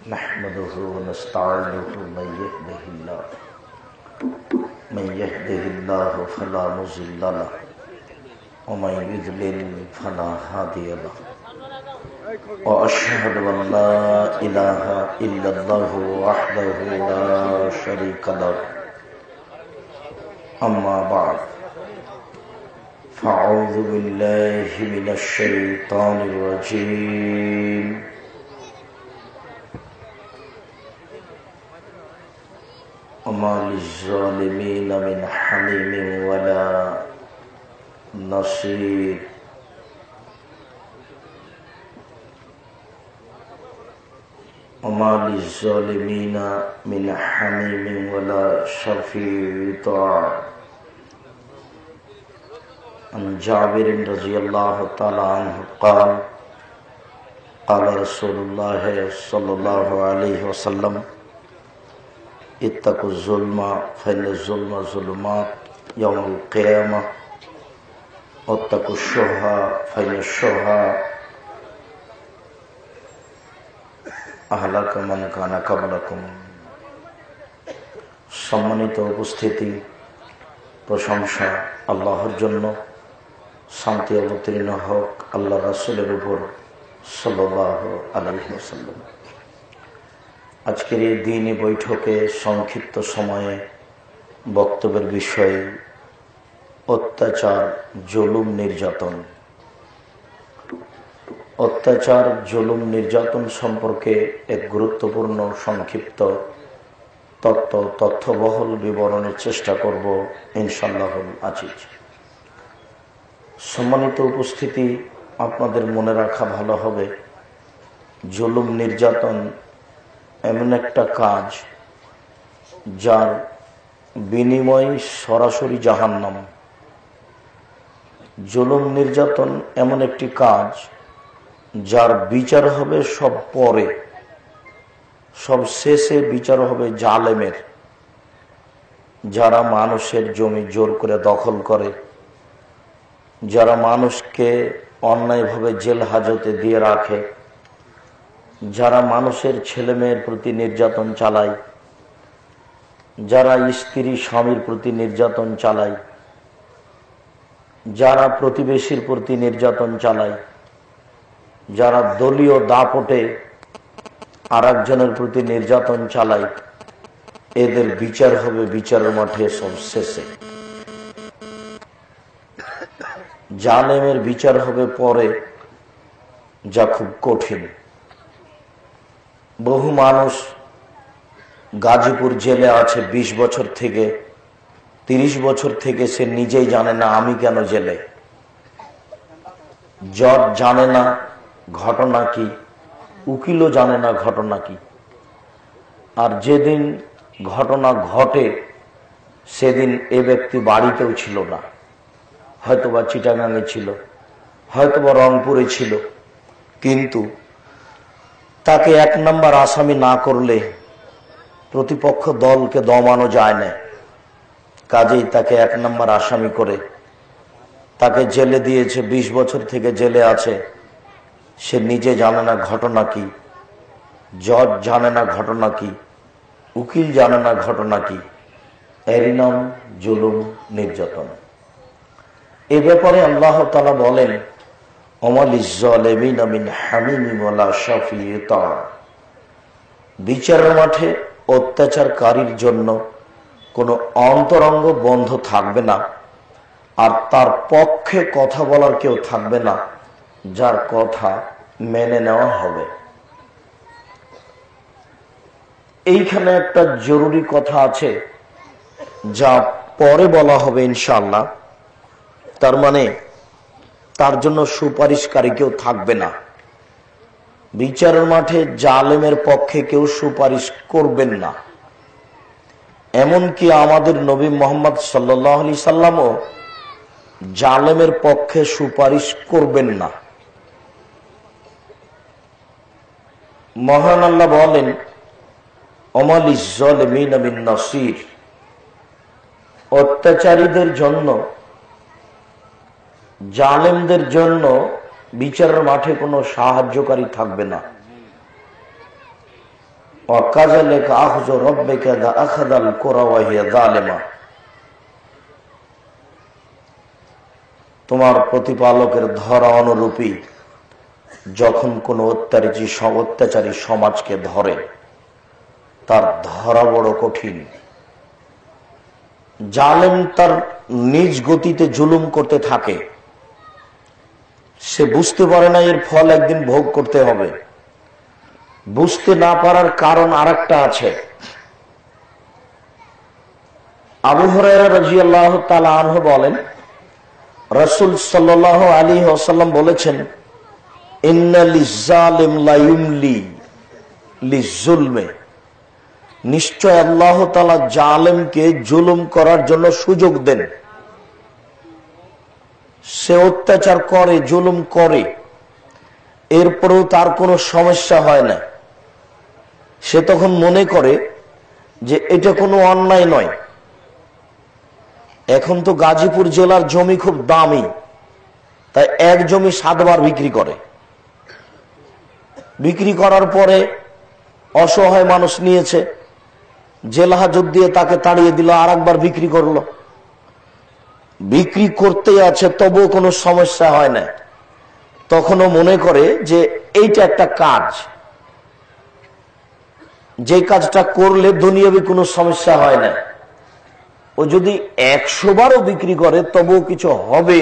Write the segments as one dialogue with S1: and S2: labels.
S1: नहमदुहु व नस्तईनुहु मन यहदिहिल्लाहु फला मुज़िल्ल लहु व मन युज़लिल फला हादिय लहु व अशहदु अन ला इलाहा इल्लल्लाहु वहदहु ला शरीका लहु अम्मा बाद फ़अऊज़ु बिल्लाहि मिनश शैतानिर रजीम वमा लिज़्ज़ालिमीन मिन हमीमिन वला नसीर। वमा लिज़्ज़ालिमीन मिन हमीमिन वला शफ़ीअ। अन जाबिर रज़ियल्लाहु तआला अन्हु क़ाल क़ाल रसूलुल्लाह सल्लल्लाहु अलैहि वसल्लम इत्तक़ु ज़ुल्मा फ़इन्न ज़ुल्म ज़ुलुमात यौमुल क़ियामह वत्तक़ु शुहा फ़इन्न शुहा अहलक मन काना क़ब्लकुम। सम्मानित उपस्थिति, प्रशंसा आल्लाहर जन्य, शांति अवतीर्ण होक आल्लाह रसूलेर ऊपर सल्लल्लाहु अलैहि वसल्लम। आजकेर এই দিনী বৈঠকে সংক্ষিপ্ত সময়ে বক্তব্যের বিষয় অত্যাচার, জুলুম, নির্যাতন। অত্যাচার, জুলুম, নির্যাতন সম্পর্কে এক গুরুত্বপূর্ণ সংক্ষিপ্ত তথ্যবহুল বিবরণের চেষ্টা করব ইনশাআল্লাহুল আজিজ। সম্মানিত উপস্থিতি, আপনাদের মনে রাখা ভালো হবে, জুলুম, নির্যাতন এমন একটা কাজ যার বিনিময় সরাসরি জাহান্নাম। জুলুম, নির্যাতন এমন একটি কাজ যার বিচার হবে সব পরে, সব শেষে বিচার হবে জালেমের, যারা মানুষের জমি জোর করে দখল করে, যারা মানুষকে অন্যায়ভাবে জেল হাজতে দিয়ে রাখে, যারা মানুষের ছেলে মেয়ের প্রতি নির্যাতন চালায়, যারা স্ত্রী স্বামীর প্রতি নির্যাতন চালায়, যারা প্রতিবেশীর প্রতি নির্যাতন চালায়, যারা দলীয় দাপটে আরেকজনের প্রতি নির্যাতন চালায়, এদের বিচার হবে বিচারের মাঠে সব শেষে। জালেমের বিচার হবে পরে, যা খুব কঠিন। বহু মানুষ গাজীপুর জেলে আছে 20 বছর থেকে, 30 বছর থেকে, সে নিজেই জানে না আমি কেন জেলে। জজ জানে না ঘটনা কি, উকিলও জানে না ঘটনা কি। আর যেদিন ঘটনা ঘটে সেদিন এ ব্যক্তি বাড়িতেও ছিল না, হয়তোবা চিটাগাঙে ছিল, হয়তোবা রংপুরে ছিল, কিন্তু তাকে 1 নম্বর আসামি না করলে প্রতিপক্ষ দলকে দমানো যায় না। কাজেই তাকে 1 নম্বর আসামি করে তাকে জেলে দিয়েছে। 20 বছর থেকে জেলে আছে, সে নিজে জানে না ঘটনা কি, জজ জানে না ঘটনা কি, উকিল জানে না ঘটনা কি। এরই নাম জুলুম, নির্যাতন। এ ব্যাপারে আল্লাহ তাআলা বলেন, ওমা লিয-যালিমিনা মিন হামিমিন ওয়ালা শাফিয়্যা। বিচারের মাঠে অত্যাচারকারীর জন্য কোনো অন্তরঙ্গ বন্ধ থাকবে না, আর তার পক্ষে কথা বলার কেউ থাকবে না যার কথা মেনে নেওয়া হবে। এইখানে একটা জরুরি কথা আছে যা পরে বলা হবে ইনশাআল্লাহ। তার মানে তার জন্য সুপারিশকারী কেউ থাকবে না। বিচারের মাঠে জালেমের পক্ষে কেউ সুপারিশ করবেন না। এমনকি আমাদের নবী মুহাম্মদ সাল্লাল্লাহু আলাইহি সাল্লামও জালেমের পক্ষে সুপারিশ করবেন না। মহান আল্লাহ বলেন, ওমা লিয-যালিমিনা মিন নাসির। অত্যাচারীদের জন্য, জালেমদের জন্য বিচারের মাঠে কোনো সাহায্যকারী থাকবে না। ওয়াকাযালিকা আখযু রাব্বিকা ইযা আখাযাল কুরা ওয়া হিয়া যালিমা। তোমার প্রতিপালকের ধরা অনুরূপী যখন কোন অত্যাচারী সমাজকে ধরে, তার ধরা বড় কঠিন। জালেম তার নিজ গতিতে জুলুম করতে থাকে, সে বুঝতে পারে না এর ফল একদিন ভোগ করতে হবে। বুঝতে না পারার কারণ আরেকটা আছে। আবু হুরায়রা রাদিয়াল্লাহু তাআলা আনহু বলেন, রাসূল সাল্লাল্লাহু আলাইহি ওয়াসাল্লাম বলেছেন, ইন্না লিয-যালিম লা ইউমলি লিয-যুলমি, নিশ্চয় আল্লাহ তাআলা জালেমকে জুলুম করার জন্য সুযোগ দেন। সে অত্যাচার করে, জুলুম করে, এরপরেও তার কোনো সমস্যা হয় না। সে তখন মনে করে যে এটা কোনো অন্যায় নয়। এখন তো গাজীপুর জেলার জমি খুব দামি, তাই এক জমি 7 বার বিক্রি করে। বিক্রি করার পরে অসহায় মানুষ নিয়েছে, জেল হাজত দিয়ে তাকে তাড়িয়ে দিল, আর একবার বিক্রি করলো। বিক্রি করতেই আছে, তবুও কোনো সমস্যা হয় না। তখনও মনে করে যে এইটা একটা কাজ, যে কাজটা করলে দুনিয়াবি কোনো সমস্যা হয় না। ও যদি 100 বারও বিক্রি করে তবুও কিছু হবে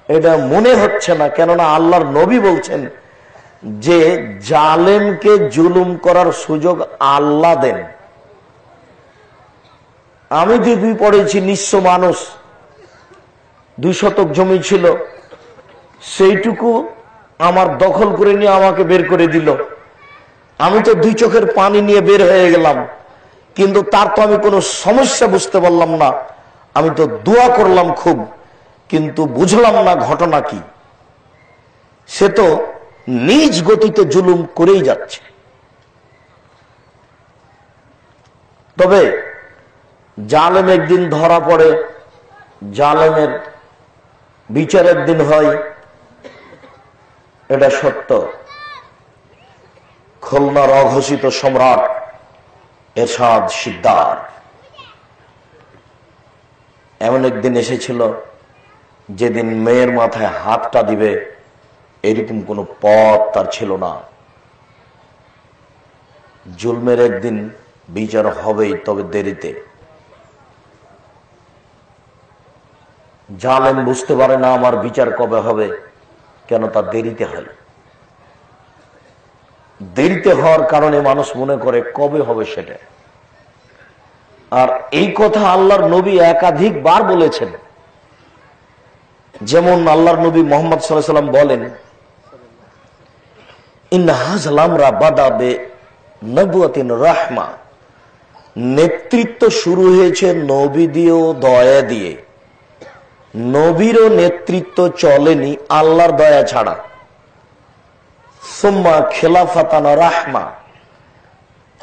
S1: এটা মনে হচ্ছে না, কেননা আল্লাহর নবী বলছেন যে জালেমকে জুলুম করার সুযোগ আল্লাহ দেন। আমি দিদি পড়েছি, নিঃস্ব মানুষ, 2 শতক জমি ছিল, সেইটুকু আমার দখল করে নিয়ে আমাকে বের করে দিল। আমি তো 2 চোখের পানি নিয়ে বের হয়ে গেলাম, কিন্তু তার তো আমি কোনো সমস্যা বুঝতে পারলাম না। আমি তো দোয়া করলাম খুব, কিন্তু বুঝলাম না ঘটনা কি। সে তো নিজ গতিতে জুলুম করেই যাচ্ছে। তবে জালেম একদিন ধরা পড়ে, জালেমের বিচার একদিন হয়, এটা সত্য। খুলনার অঘোষিত সম্রাট এরশাদ শিকদার এমন একদিন এসেছিল যেদিন মেয়ের মাথায় হাতটা দিবে এরকম কোনো পথ তার ছিল না। জুলমের একদিন বিচার হবেই, তবে দেরিতে। জালেম বুঝতে পারে না আমার বিচার কবে হবে, কেন তার দেরিতে হয়। দেরিতে হওয়ার কারণে মানুষ মনে করে কবে হবে সেটা। আর এই কথা আল্লাহর নবী একাধিকবার বলেছেন। যেমন আল্লাহর নবী মুহাম্মদ সাল্লাল্লাহু আলাইহি ওয়াসাল্লাম বলেন, ইন্না হাযাল আমরা বাদা বিনবুওয়াতিন রাহমা, নেতৃত্ব শুরু হয়েছে নবী দিয়ে ও দয়া দিয়ে। নবীরও নেতৃত্ব চলেনি আল্লাহর দয়া ছাড়া। সুম্মা খিলাফাতান রাহমা,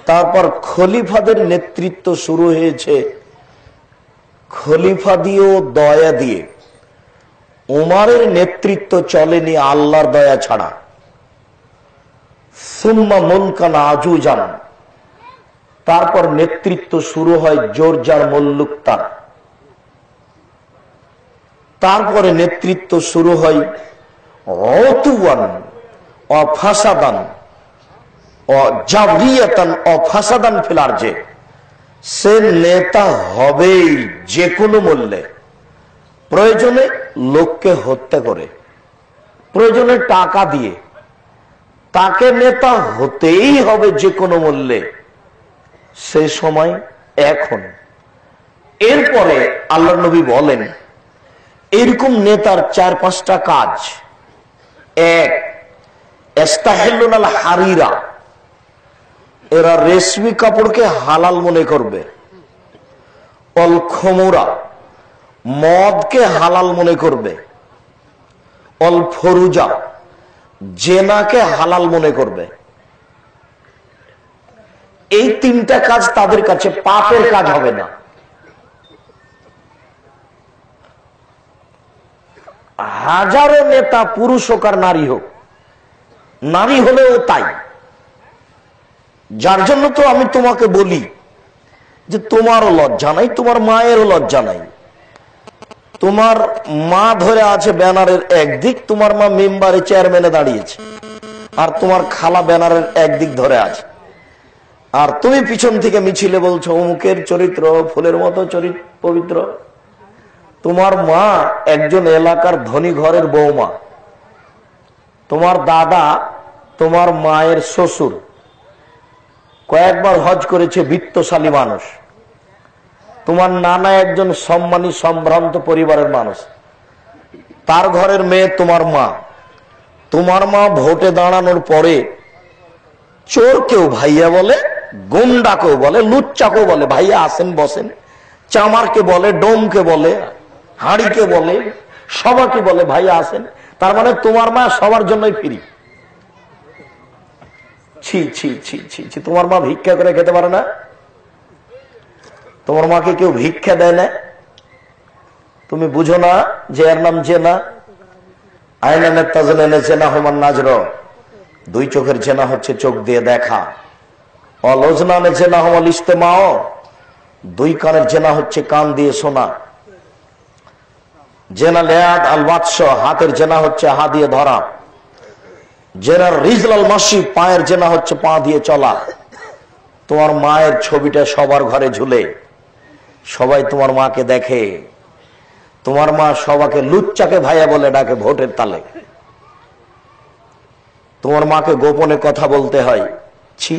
S1: তারপর খলিফাদের নেতৃত্ব শুরু হয়েছে খলিফা দিয়ে ও দয়া দিয়ে। উমারের নেতৃত্ব চলেনি আল্লাহর দয়া ছাড়া। সুম্মা মুলকান আজুজান, তারপর নেতৃত্ব শুরু হয় জোরজার মুল্লুকতার। তারপরে নেতৃত্ব শুরু হয় অতুয়ান অফাসাদান জাবরিয়াতান অফাসাদান ফিল আরজে, সে নেতা হবেই যে কোনো মূল্যে। প্রয়োজনে লোককে হত্যা করে, প্রয়োজনে টাকা দিয়ে, তাকে নেতা হতেই হবে যে কোনো মূল্যে। সে সময় এখন। এরপরে আল্লাহর নবী বলেন, এরকম নেতার 4-5টা কাজ। 1, ইস্তাহিল্লুল হারিরা, এরা রেশমি কাপড়কে হালাল মনে করবে। অল খমুরা, মদকে হালাল মনে করবে। অল ফরুজা, জেনাকে হালাল মনে করবে। এই 3টা কাজ তাদের কাছে পাপের কাজ হবে না। হাজারো নেতা পুরুষ হোক আর নারী হোক, নারী হলেও তাই, যার জন্য তো আমি তোমাকে বলি যে তোমারও লজ্জা নাই, তোমার মায়েরও লজ্জা নাই। তোমার মা ধরে আছে ব্যানারের একদিক, তোমার মা মেম্বারে চেয়ারম্যানে দাঁড়িয়েছে, আর তোমার খালা ব্যানারের একদিক ধরে আছে, আর তুমি পিছন থেকে মিছিলে বলছো অমুকের চরিত্র ফুলের মতো চরিত্র পবিত্র। তোমার মা একজন এলাকার ধনী ঘরের বৌমা, তোমার দাদা তোমার মায়ের শ্বশুর, কয়েকবার হজ করেছে, বিত্তশালী মানুষ। তোমার নানা একজন সম্মানী সম্ভ্রান্ত পরিবারের মানুষ, তার ঘরের মেয়ে তোমার মা। তোমার মা ভোটে দাঁড়ানোর পরে চোরকেও ভাইয়া বলে, গুন্ডাকেও বলে, লুচ্চাকেও বলে ভাইয়া আসেন বসেন, চামারকে বলে, ডোমকে বলে, হাঁড়িকে বলে, সবাইকে বলে ভাইয়া আসেন। তার মানে তোমার মা সবার জন্যই ফ্রি। ছি ছি ছি ছি ছি, তোমার মা ভিক্ষা করে খেতে পারে না? তোমার মাকে কেউ ভিক্ষা দেয় না? তুমি বুঝো না যে এর নাম জেনা? আয়না নেতাজনে জেনা হমান নাজর, দুই চোখের জেনা হচ্ছে চোখ দিয়ে দেখা। অলজনানে জেনা হমাল ইস্তেমাও, দুই কানের জেনা হচ্ছে কান দিয়ে শোনা। জেনা লেয়াদ আল বাদশ, হাতের জেনা হচ্ছে হা দিয়ে ধরা। জেনার রিজলাল মাসি, পায়ের জেনা হচ্ছে পা দিয়ে চলা। তোমার মায়ের ছবিটা সবার ঘরে ঝুলে, সবাই তোমার মাকে দেখে। তোমার মা সবাইকে লুচ্চাকে ভাইয়া বলে ডাকে ভোটের তালে। তোমার মাকে গোপনে কথা বলতে হয়। ছি,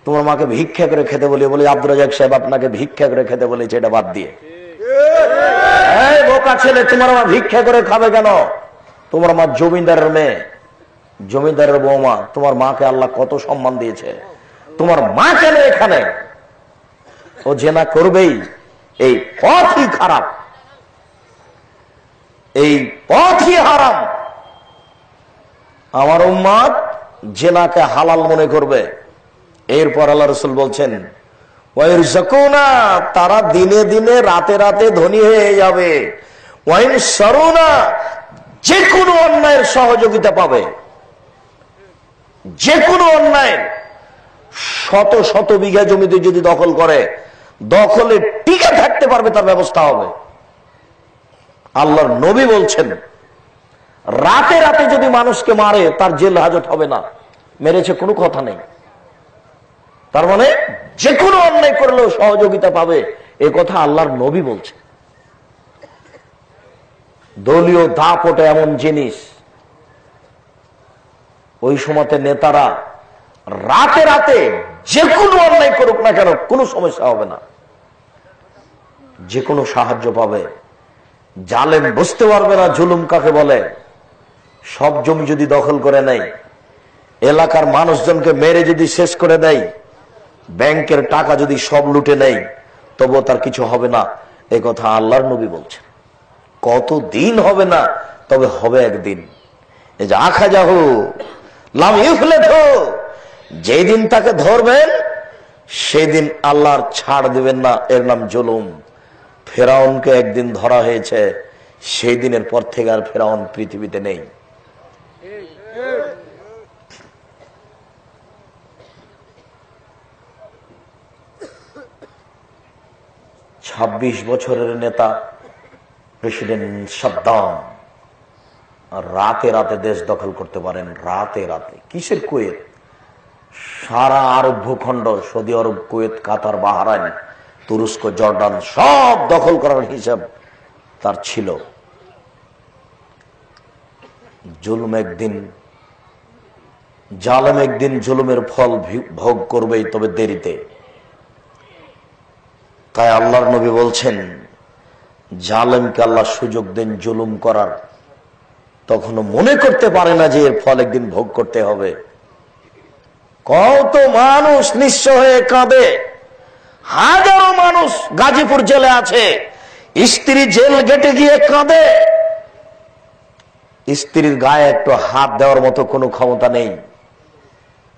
S1: তোমার মাকে ভিক্ষা করে খেতে বলি, বলে আব্দুর রাজাক সাহেব আপনাকে ভিক্ষা করে খেতে বলেছে, এটা বাদ দিয়ে। বোকা ছেলে, তোমার মা ভিক্ষা করে খাবে কেন? তোমার মা জমিদারের মেয়ে, জমিদারের বৌমা। তোমার মাকে আল্লাহ কত সম্মান দিয়েছে। তোমার মা কেন এখানে? ও জেনা করবেই। এই পথই খারাপ, এই পথই হারাম। আমার উম্মত জেনাকে হালাল মনে করবে। এরপর আল্লাহ রাসূল বলছেন ওয়াইরযাকুনা, তারা দিনে দিনে রাতে রাতে ধনী হয়ে যাবে। ওয়াইনসারুনা, যে কোনো অন্যায়ের সহযোগিতা পাবে। যে কোনো অন্যায়, শত শত বিঘা জমিতে যদি দখল করে, দখলে টিকে থাকতে পারবে, তার ব্যবস্থা হবে। আল্লাহর নবী বলছেন রাতে রাতে যদি মানুষকে মারে, তার জেল হাজত হবে না। মেরেছে কোনো কথা নেই। তার মানে যে কোনো অন্যায় করলেও সহযোগিতা পাবে, এ কথা আল্লাহর নবী বলছে। দলীয় দাপটে এমন জিনিস, ওই সময়তে নেতারা রাতে রাতে যে কোনো অন্যায় করুক না কেন, কোনো সমস্যা হবে না, যে কোনো সাহায্য পাবে। জালেম বুঝতে পারবে না জুলুম কাকে বলে। সব জমি যদি দখল করে নেয়, এলাকার মানুষজনকে মেরে যদি শেষ করে দেয়, ব্যাংকের টাকা যদি সব লুটে নেয়, তবুও তার কিছু হবে না। এই কথা আল্লাহর নবী বলছেন। কতদিন হবে না, তবে হবে একদিন। এই যে আখা যাহু লাম ইউফলেথ, যেদিন তাকে ধরবেন সেদিন আল্লাহর ছাড় দিবেন না। এর নাম জুলুম। ফেরাউনকে একদিন ধরা হয়েছে, সেই দিনের পর থেকে আর ফেরাউন পৃথিবীতে নেই। ছাব্বিশ বছরের নেতা প্রেসিডেন্ট সাদ্দাম রাতে রাতে দেশ দখল করতে পারেন। রাতে রাতে কিসের কুয়েত? সারা আরব ভূখণ্ড, সৌদি আরব, কুয়েত, কাতার, বাহরাইন, তুরস্ক, জর্ডান সব দখল করার হিসাব তার ছিল। জুলুম একদিন, জালেম একদিন জুলুমের ফল ভোগ করবেই, তবে দেরিতে। তাই আল্লাহর নবী বলছেন জালেমকে আল্লাহ সুযোগ দেন জুলুম করার, তখনও মনে করতে পারে না যে এর ফল একদিন ভোগ করতে হবে। কত মানুষ নিঃস্ব হয়ে কাঁদে, হাজারো মানুষ গাজীপুর জেলে আছে, স্ত্রী জেল গেটে গিয়ে কাঁদে, স্ত্রীর গায়ে একটু হাত দেওয়ার মতো কোনো ক্ষমতা নেই।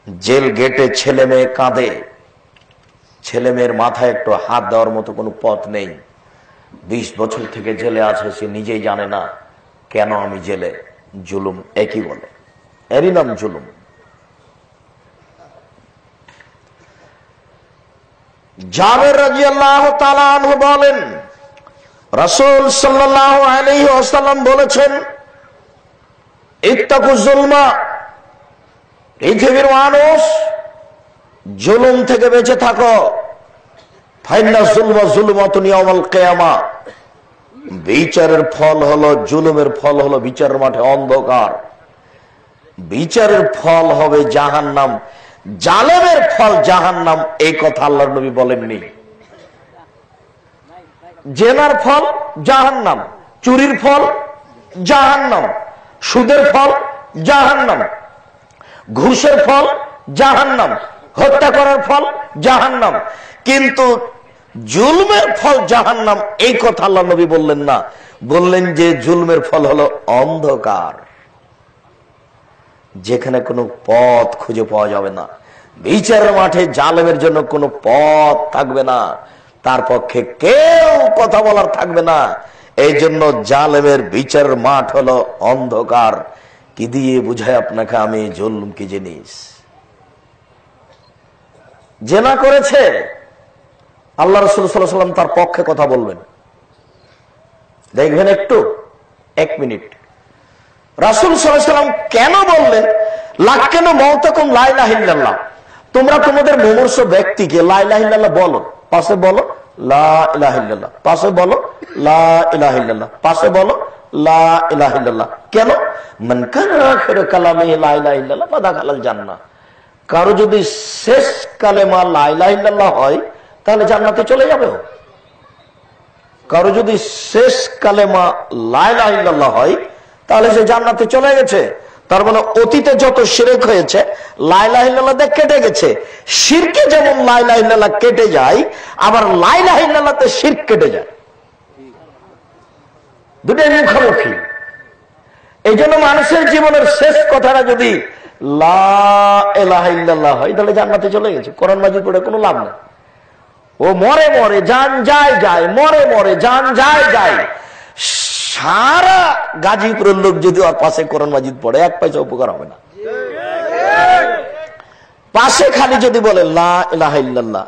S1: জেল গেটে ছেলে মেয়ে কাঁদে, ছেলে মেয়ের মাথায় একটু হাত দেওয়ার মতো কোনো পথ নেই। 20 বছর থেকে জেলে আছে, সে নিজেই জানে না কেন আমি জেলে। জুলুম একই বলে, এরই নাম জুলুম। জাবের রাদিয়াল্লাহু তাআলা আনহু বলেন, রাসূল সাল্লাল্লাহু আলাইহি ওয়াসাল্লাম বলেছেন, ইত্তাকু যুলমা, পৃথিবীর মানুষ জুলুম থেকে বেঁচে থাকো। ফাইন্না যুলমা যুলমাতুন ইয়াউমাল কিয়ামা, বিচারের ফল হলো, জুলুমের ফল হলো বিচারের মাঠে অন্ধকার। বিচারের ফল হবে জাহান্নাম, জালেমের ফল জাহান্নাম। এই কথা আল্লাহর নবী বলেননি। জেনার ফল জাহান্নাম, চুরির ফল জাহান্নাম, সুদের ফল জাহান্নাম, ঘুষের ফল জাহান্নাম, হত্যা করার ফল জাহান্নাম। কিন্তু জুলমের ফল জাহান্নাম, এই কথা আল্লাহ নবী বললেন না। বললেন যে জুলমের ফল হলো অন্ধকার, যেখানে কোনো পথ খুঁজে পাওয়া যাবে না। বিচারের মাঠে জালেমের জন্য কোনো পথ থাকবে না, তার পক্ষে কেউ কথা বলার থাকবে না। এই জন্য জালেমের বিচারের মাঠ হলো অন্ধকার। কি দিয়ে বুঝায় আপনাকে আমি জুলম কি জিনিস? জেনা করেছে, আল্লাহ রাসূল সাল্লাল্লাহু আলাইহি ওয়াসাল্লাম তার পক্ষে কথা বলবেন, দেখবেন একটু, 1 মিনিট। রাসূল সাল্লাল্লাহু আলাইহি ওয়াসাল্লাম কেন বললেন লাক্কানু মাউতাকুম লা ইলাহা ইল্লাল্লাহ, তোমরা তোমাদের মুমূর্ষ ব্যক্তিকে লা ইলাহা ইল্লাল্লাহ বলো, পাশে বলো লা ইলাহা ইল্লাল্লাহ, পাশে বলো লা ইলাহা ইল্লাল্লাহ, পাশে বলো লা ইলাহা ইল্লাল্লাহ। কেন? মান কানা আখিরু কালামিহি লা ইলাহা ইল্লাল্লাহ ফাদাখালাল জান্নাহ, কারো যদি শেষ কালেমা লা ইলাহা ইল্লাল্লাহ হয় তাহলে জান্নাতে চলে যাবে। কারো যদি শেষ কালেমা লা ইলাহা ইল্লাল্লাহ হয় তাহলে সে জান্নাতে চলে গেছে। তার মানে অতীতে যত শিরক হয়েছে লা ইলাহা ইল্লাল্লাহ দিয়ে কেটে গেছে। শিরকে যেমন লা ইলাহা ইল্লাল্লাহ কেটে যায়, আবার লা ইলাহা ইল্লাল্লাহতে শিরক কেটে যায়। দুটোই মুখোমুখি। এই জন্য মানুষের জীবনের শেষ কথাটা যদি লা ইলাহা ইল্লাল্লাহ হয় তাহলে জান্নাতে চলে গেছে। কোরআন মাজিদ পড়ে কোনো লাভ নেই। ও মরে মরে জান যায় যায়, মরে মরে জান যায় যায়। সারা গাজীপুরের লোক যদি ওর পাশে কোরআন মাজিদ পড়ে 1 পয়সা উপকার হবে না। পাশে খালি যদি বলে লা ইলাহা ইল্লাল্লাহ,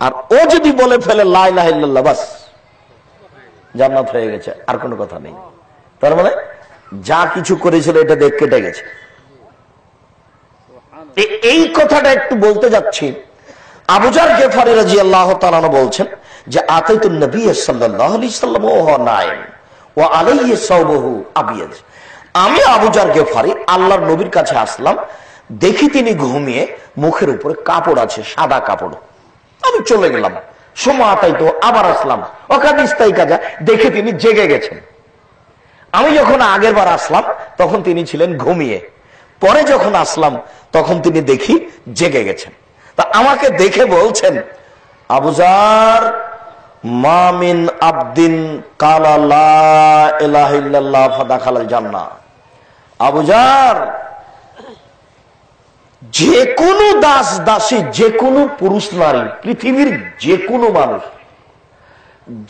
S1: আর ও যদি বলে ফেলে লা ইলাহা ইল্লাল্লাহ, বাস জান্নাত হয়ে গেছে, আর কোনো কথা নেই। তার মানে যা কিছু করেছিল এটা দেখ কেটে গেছে। এই কথাটা একটু বলতে যাচ্ছি। আবু যার গেফারি রাদিয়াল্লাহু তাআলা বলছেন যে আতাইতুন নবী সাল্লাল্লাহু আলাইহি ওয়াসাল্লাম ওয়া হুয়া নাইম ওয়া আলাইহি সাওবুহু আবিয়াদ, আমি আবু যার গেফারি আল্লাহর নবীর কাছে আসলাম, দেখি তিনি ঘুমিয়ে, মুখের উপরে কাপড় আছে, সাদা কাপড়। আমি চলে গেলাম। সময় আতাইতো, আবার আসলাম, অকাদিস্তাই কাজা, দেখে তিনি জেগে গেছেন। আমি যখন আগের বার আসলাম তখন তিনি ছিলেন ঘুমিয়ে, পরে যখন আসলাম তখন তিনি দেখি জেগে গেছেন। তা আমাকে দেখে বলছেন, আবু যার মা মিন আবদিন কালা লা ইলাহা ইল্লাল্লাহ ফাদাখালাল জান্নাহ। আবু যার, যে কোনো দাস দাসী, যে কোনো পুরুষ নারী, পৃথিবীর যে কোনো মানুষ,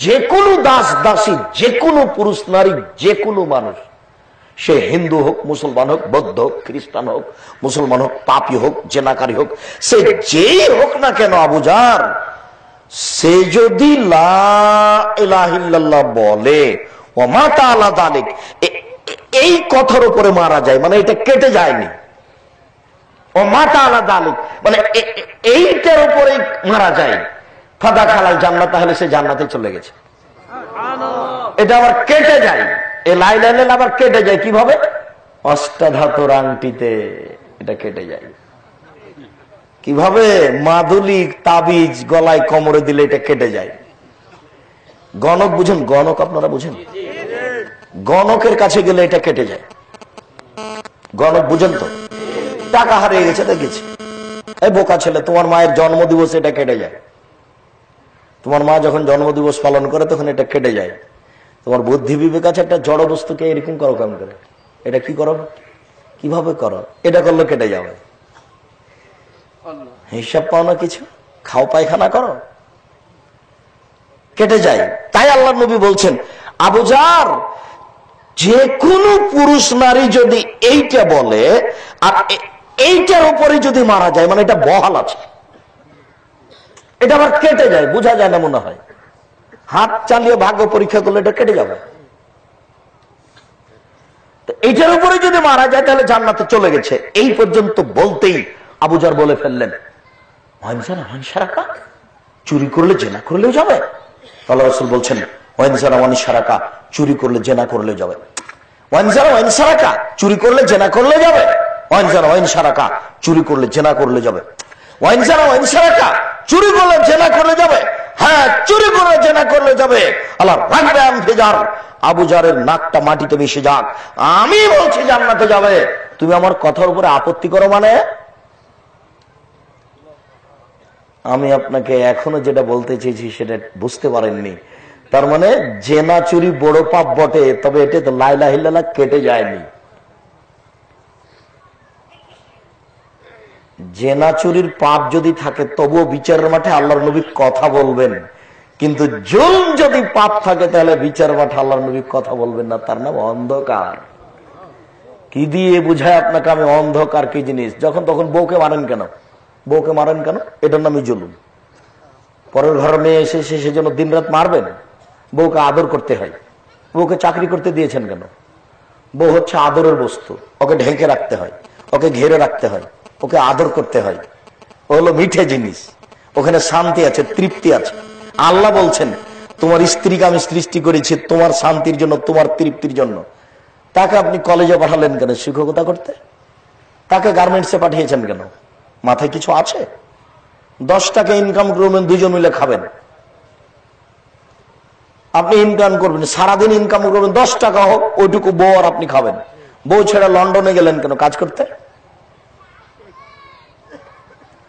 S1: যে কোনো দাস দাসী, যে কোনো পুরুষ নারী, যে কোনো মানুষ, সে হিন্দু হোক, মুসলমান হোক, বৌদ্ধ হোক, খ্রিস্টান হোক, মুসলমান হোক, পাপী হোক, জেনাকারী হোক, সে যেই হোক না কেন আবু যার, সে যদি লা ইলাহা ইল্লাল্লাহ বলে ওয়া মাতা আলা যালিক, এই কথার উপরে মারা যায়, মানে এটা কেটে যায়নি। ও মাতা আলা যালিক মানে এইটার উপরে মারা যায়, ফাদাখালাল জান্নাত, তাহলে সে জান্নাতে চলে গেছে। এটা আবার কেটে যায়, এই লা ইলাহা ইল্লাল্লাহ আবার কেটে যায় কিভাবে? অষ্টাধাতুর আংটিতে এটা কেটে যায়। কিভাবে? মাদুলি তাবিজ গলায় কোমরে দিলে এটা কেটে যায়। গণক বুঝেন? গণক আপনারা বুঝেন? গণকের কাছে গেলে এটা কেটে যায়। গণক বুঝেন তো? টাকা হারিয়ে গেছে, দেখেছি, এই বোকা ছেলে, তোমার মায়ের জন্মদিবস এটা কেটে যায়। তোমার মা যখন জন্মদিবস পালন করে তখন এটা কেটে যায়। তোমার বুদ্ধি বিবেক আছে, একটা জড় বস্তুকে এরকম করো কেমন করে? এটা কি করো, কিভাবে করো? এটা করলে কেটে যাবে। হিসাব পাও না কিছু, খাও পায়খানা করো, কেটে যায়। তাই আল্লাহ নবী বলছেন, আবু যার, যে কোনো পুরুষ নারী যদি এইটা বলে আর এইটার উপরে যদি মারা যায়, মানে এটা বহাল আছে, এটা আবার কেটে যায়, বোঝা যায় না মনে হয়। হাত চালিয়ে ভাগ্য পরীক্ষা করলে এটা কেটে যাবে। এইটার উপরে যদি মারা যায় তাহলে জান্নাতে চলে গেছে। এই পর্যন্ত বলতেই আবু জার বলে ফেললেন, চুরি করলে জেনা করলেও যাবে? আল্লাহ রাসূল বলছেন, চুরি করলে জেনা করলেও যাবে। চুরি করলে জেনা করলে যাবে, চুরি করলে জেনা করলে যাবে, চুরি করলে জেনা করলে যাবে। হ্যাঁ, চুরি করলে জেনা করলে যাবে। আল্লাহ রাখবে আমফিজার, আবু জারের নাকটা মাটিতে মিশে যাক, আমি বলছি জান্নাতে যাবে। তুমি আমার কথার উপরে আপত্তি করো মানে? আমি আপনাকে এখনো যেটা বলতে চেয়েছি সেটা বুঝতে পারেননি। তার মানে জেনা চুরি বড় পাপ বটে, তবে এটা তো লা ইলাহা ইল্লাল্লাহ কেটে যায়নি। জেনা চুরির পাপ যদি থাকে তবুও বিচারের মাঠে আল্লাহর নবী কথা বলবেন, কিন্তু জুলম যদি পাপ থাকে তাহলে বিচার মাঠে আল্লাহর নবী কথা বলবেন না। তার নাম অন্ধকার। কি দিয়ে বুঝায় আপনাকে আমি অন্ধকার কি জিনিস? যখন তখন বউকে মারেন কেন? বউকে মারেন কেন? এটার নামই জুলুম। পরের ঘরের মেয়ে এসে সেজন্য দিন রাত মারবেন? বউকে আদর করতে হয়। বউকে চাকরি করতে দিয়েছেন কেন? বউ হচ্ছে আদরের বস্তু, ওকে ঢেকে রাখতে হয়, ওকে ঘেরে রাখতে হয়, ওকে আদর করতে হয়। ও হলো মিঠে জিনিস, ওখানে শান্তি আছে, তৃপ্তি আছে। আল্লাহ বলছেন, তোমার স্ত্রীকে আমি সৃষ্টি করেছি তোমার শান্তির জন্য, তোমার তৃপ্তির জন্য। তাকে আপনি কলেজে পাঠালেন কেন? শিক্ষকতা করতে। তাকে গার্মেন্টসে পাঠিয়েছেন কেন? মাথায় কিছু আছে? 10 টাকা ইনকাম করবেন, দুজন মিলে খাবেন। আপনি ইনকাম করবেন, সারাদিন ইনকাম করবেন, 10 টাকা হোক, ওইটুকু বউ আর আপনি খাবেন। বউ ছেড়ে লন্ডনে গেলেন কেন? কাজ করতে।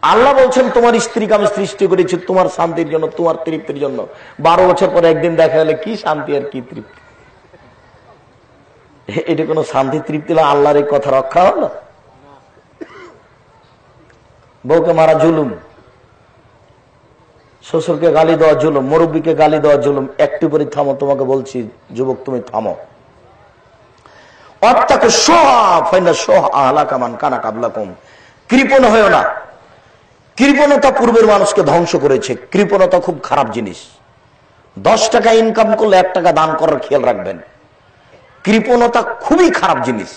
S1: আল্লাহ বলছেন, তোমার স্ত্রীকে আমি সৃষ্টি করেছি তোমার শান্তির জন্য, তোমার তৃপ্তির জন্য। 12 বছর পরে একদিন দেখা গেলে কি শান্তি আর কি তৃপ্তি? এটা কোন শান্তি তৃপ্তি? আল্লাহর এই কথা রক্ষা হলো? বউকে মারা জুলুম, শ্বশুরকে গালি দেওয়া জুলুম, মুরব্বীকে গালি দেওয়া জুলুম। একটু পরে থামো, তোমাকে বলছি যুবক, তুমি থামো। কৃপণ হয়েও না। কৃপণতা পূর্বের মানুষকে ধ্বংস করেছে। কৃপণতা খুব খারাপ জিনিস। 10 টাকা ইনকাম করলে 1 টাকা দান করার খেয়াল রাখবেন। কৃপণতা খুবই খারাপ জিনিস।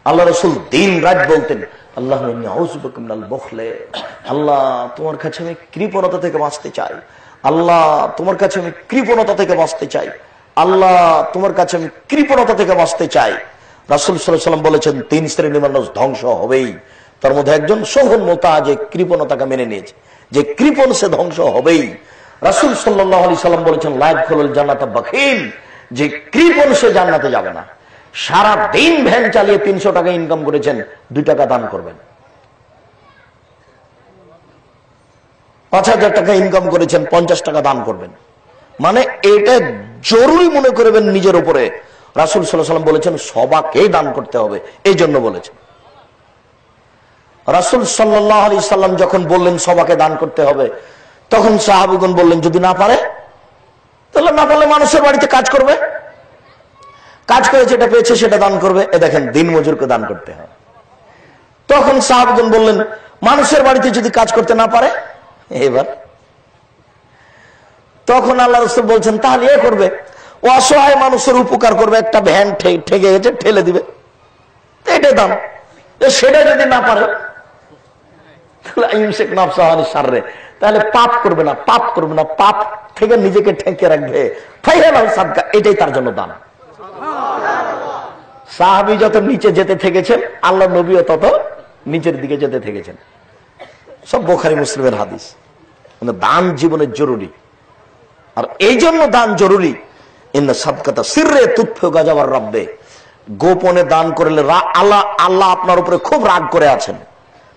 S1: আল্লাহ রাসূল দিন রাত বলতেন, আল্লাহ আল্লাহ তোমার কাছে আমি কৃপণতা থেকে বাঁচতে চাই, আল্লাহ তোমার কাছে আমি কৃপণতা থেকে বাঁচতে চাই, আল্লাহ তোমার কাছে আমি কৃপণতা থেকে বাঁচতে চাই। রাসূল সাল্লাল্লাহু আলাইহি ওয়াসাল্লাম বলেছেন, 3 শ্রেণীর মানুষ ধ্বংস হবেই। তার মধ্যে একজন সোহন মোতা, যে কৃপণতাকে মেনে নিয়েছে, যে কৃপণ, সে ধ্বংস হবেই। রাসূল সাল্লাল্লাহু আলাইহি ওয়াসাল্লাম বলেছেন, লা ইয়াদখুলুল জান্নাতা বাখিল, যে কৃপণ সে জান্নাতে যাবে না। সারা দিন ভ্যান চালিয়ে 300 টাকা ইনকাম করেছেন, 2 টাকা দান করবেন। 5000 টাকা ইনকাম করেছেন, 50 টাকা দান করবেন। মানে এটা জরুরি মনে করবেন নিজের উপরে। রাসূল সাল্লাল্লাহু আলাইহি ওয়াসাল্লাম বলেছেন, সবাকেই দান করতে হবে, এই জন্য বলেছেন। রাসূল সাল্লাল্লাহু আলাইহি ওয়াসাল্লাম যখন বললেন সবাকে দান করতে হবে, তখন সাহাবীগণ বললেন, যদি না পারে? তাহলে না পারলে মানুষের বাড়িতে কাজ করবে, কাজ করে যেটা পেয়েছে সেটা দান করবে। এ দেখেন, দিন মজুরকে দান করতে হয়। তখন সাহাবীগণ বললেন, মানুষের বাড়িতে যদি কাজ করতে না পারে? এবার তখন আল্লাহ রাসূল বলছেন, তাহলে এ করবে, ও অসহায় মানুষের উপকার করবে, একটা ভ্যান ঠেকে গেছে ঠেলে দিবে, এটা দাম। সেটা যদি না পারে তাহলে পাপ করবে না, পাপ করবে না, পাপ থেকে নিজেকে ঠেকে রাখবে, এটাই তার জন্য দান। সাহাবী যত নিচে যেতে থেকেছেন, আল্লাহ নবীও তত নিচের দিকে যেতে থেকেছেন। সব বুখারী মুসলিমের হাদিস। মানে দান জীবনের জরুরি। আর এই জন্য দান জরুরি, ইন্না সাদকাতা সিররে তুতফিউ গাযাবার রাব্বে, গোপনে দান করলে আল্লাহ আপনার উপরে খুব রাগ করে আছেন।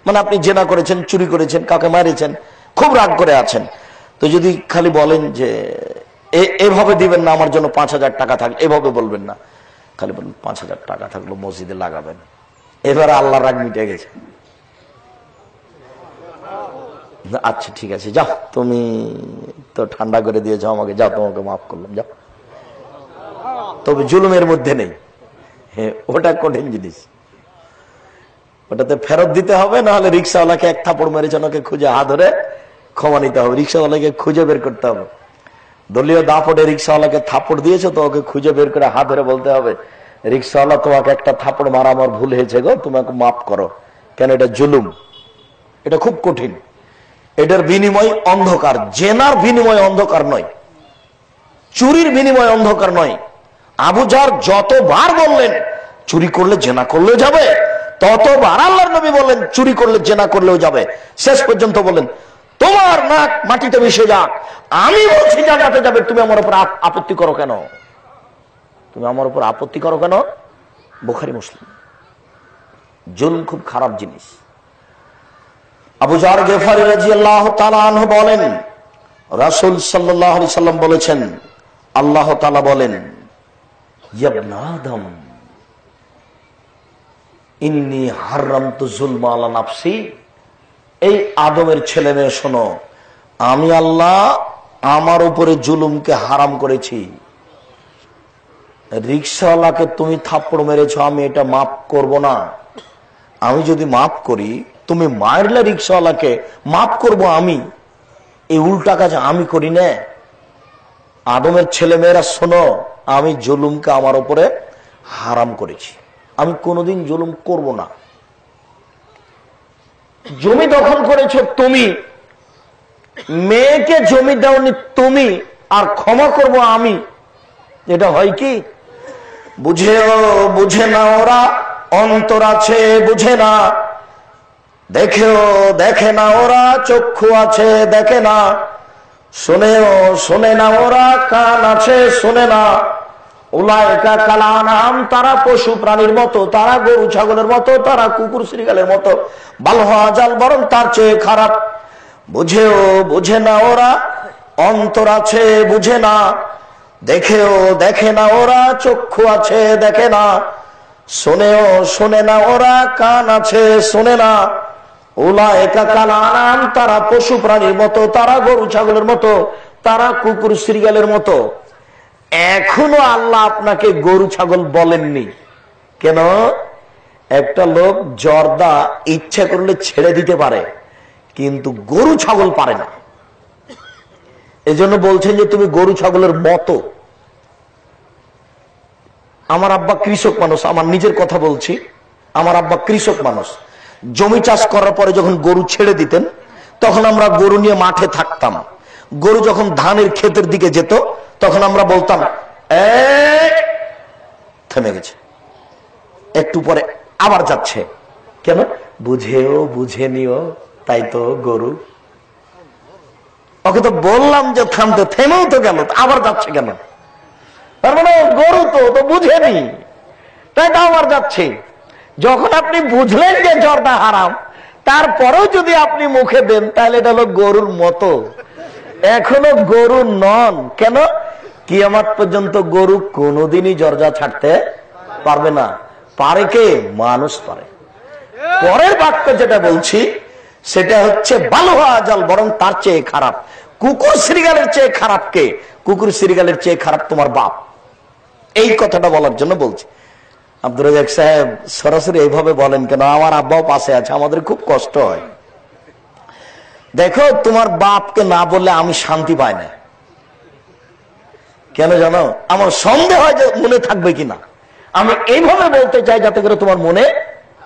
S1: মানে আপনি জেনা করেছেন, চুরি করেছেন, কাকে মারিয়েছেন, খুব রাগ করে আছেন। তো যদি খালি বলেন যে এভাবে দিবেন না, আমার জন্য 5000 টাকা থাকলে, এভাবে বলবেন না, খালি বলবেন 5000 টাকা থাকলো মসজিদে লাগাবেন, এবারে আল্লাহর রাগ মিটে গেছে। আচ্ছা ঠিক আছে, যাও, তুমি তো ঠান্ডা করে দিয়েছো আমাকে, যাও, তোমাকে মাফ করলাম, যাও। তবে জুলুমের মধ্যে নেই। হ্যাঁ, ওটা কঠিন জিনিস, ওটাতে ফেরত দিতে হবে, না হলে রিক্সাওয়ালাকে 1 থাপড় মেরেছেন, ওকে খুঁজে হাত ধরে ক্ষমা নিতে হবে, রিক্সাওয়ালাকে খুঁজে বের করতে হবে। দলীয় দাপটে রিক্সাওয়ালাকে থাপ্পড় দিয়েছে তো ওকে খুঁজে বের করে হাত ধরে বলতে হবে, রিক্সাওয়ালা তোমাকে একটা থাপ্পড় মারা আমার ভুল হয়েছে গো, তোমাকে মাফ করো। কেন? এটা জুলুম, এটা খুব কঠিন। এটার বিনিময় অন্ধকার, জেনার বিনিময় অন্ধকার নয়, চুরির বিনিময় অন্ধকার নয়। আবু জার যতবার বললেন চুরি করলে জেনা করলেও যাবে, ততবার আল্লাহর নবী বললেন চুরি করলে জেনা করলেও যাবে। শেষ পর্যন্ত বললেন তোমার নাক মাটিতে মিশে যাক, আমি বলছি জান্নাতে যাবে, তুমি আমার উপর আপত্তি করো কেন? তুমি আমার উপর আপত্তি করো কেন? বুখারী মুসলিম। জুলম খুব খারাপ জিনিস। আবু যার গিফারী রাদিয়াল্লাহু তাআলা আনহু বলেন, রাসূল সাল্লাল্লাহু আলাইহি সাল্লাম বলেছেন, আল্লাহ তাআলা বলেন, ইয়া ইবনা আদম ইন্নী হারামতু যুলমা আলা নাফসি। এই আদমের ছেলে মেয়ে শোনো, আমি আল্লাহ আমার উপরে জুলুমকে হারাম করেছি। রিকশাওয়ালাকে তুমি থাপ্পড় মেরেছ, আমি এটা মাফ করব না। আমি যদি মাফ করি, তুমি মারলে রিকশাওয়ালাকে, মাফ করব আমি। এই উল্টা কাজ আমি করি না। আদমের ছেলে মেয়েরা শোনো, আমি জুলুমকে আমার উপরে হারাম করেছি, আমি কোনোদিন জুলুম করব না। জমি দখল করেছ তুমি, মেয়েকে জমি দাওনি তুমি, আর ক্ষমা করব আমি, এটা হয় কি? বুঝে না ওরা, অন্তর আছে বুঝে না, দেখে না ওরা, চক্ষু আছে দেখে না, শোনে না ওরা, কান আছে শোনে না। উলাইকা কাল আনআম, তারা পশু প্রাণীর মতো, তারা গরু ছাগলের মতো, তারা কুকুর শ্রীগালের মতো, বাল হাজাল, বরং তার চেয়ে খারাপ। বুঝে না ওরা, অন্তর আছে বুঝে না, দেখে না ওরা, চক্ষু আছে দেখে না, শোনে না ওরা, কান আছে শোনে না। উলাইকা কাল আনআম, তারা পশু প্রাণীর মতো, তারা গরু ছাগলের মতো, তারা কুকুর শ্রীগালের মতো। এখনো আল্লাহ আপনাকে গরু ছাগল বলেননি। কেন? একটা লোক জর্দা ইচ্ছা করলে ছেড়ে দিতে পারে, কিন্তু গরু ছাগল পারে না। এজন্য বলছেন যে তুমি গরু ছাগলের মতো। আমার আব্বা কৃষক মানুষ, আমার নিজের কথা বলছি, আমার আব্বা কৃষক মানুষ। জমি চাষ করার পরে যখন গরু ছেড়ে দিতেন, তখন আমরা গরু নিয়ে মাঠে থাকতাম। গরু যখন ধানের ক্ষেতের দিকে যেত, তখন আমরা বলতাম থেমে গেছে, একটু পরে আবার যাচ্ছে। কেন? বুঝে নিও, তাই তো গরু। ওকে তো বললাম যে থামতে, থেমেও তো গেল, আবার যাচ্ছে কেন? তার মানে গরু তো বুঝেনি, তাই তো আবার যাচ্ছে। যখন আপনি বুঝলেন যে জর্দা হারাম, তারপরেও যদি আপনি মুখে দেন, তাহলে এটা হলো গরুর মতো, এখনো গরু নন। কেন? কিয়ামত পর্যন্ত গরু কোনোদিনই জর্দা ছাড়তে পারবে না। পারে কে? মানুষ পারে। পরের বাক্য যেটা বলছি সেটা হচ্ছে বালুহা আজাল, বরং তার চেয়ে খারাপ। কুকুর শ্রীগালের চেয়ে খারাপ কে? কুকুর শ্রীগালের চেয়ে খারাপ তোমার বাপ। এই কথাটা বলার জন্য বলছি। আব্দুর রাজ্জাক সাহেব সরাসরি এইভাবে বলেন কেন? আমার আব্বাও পাশে আছে, আমাদের খুব কষ্ট হয়। দেখো, তোমার বাপকে না বললে আমি শান্তি পাই না। কেন জানো? আমার সন্দেহ হয় যে মনে থাকবে কিনা। আমি এইভাবে বলতে চাই যাতে করে তোমার মনে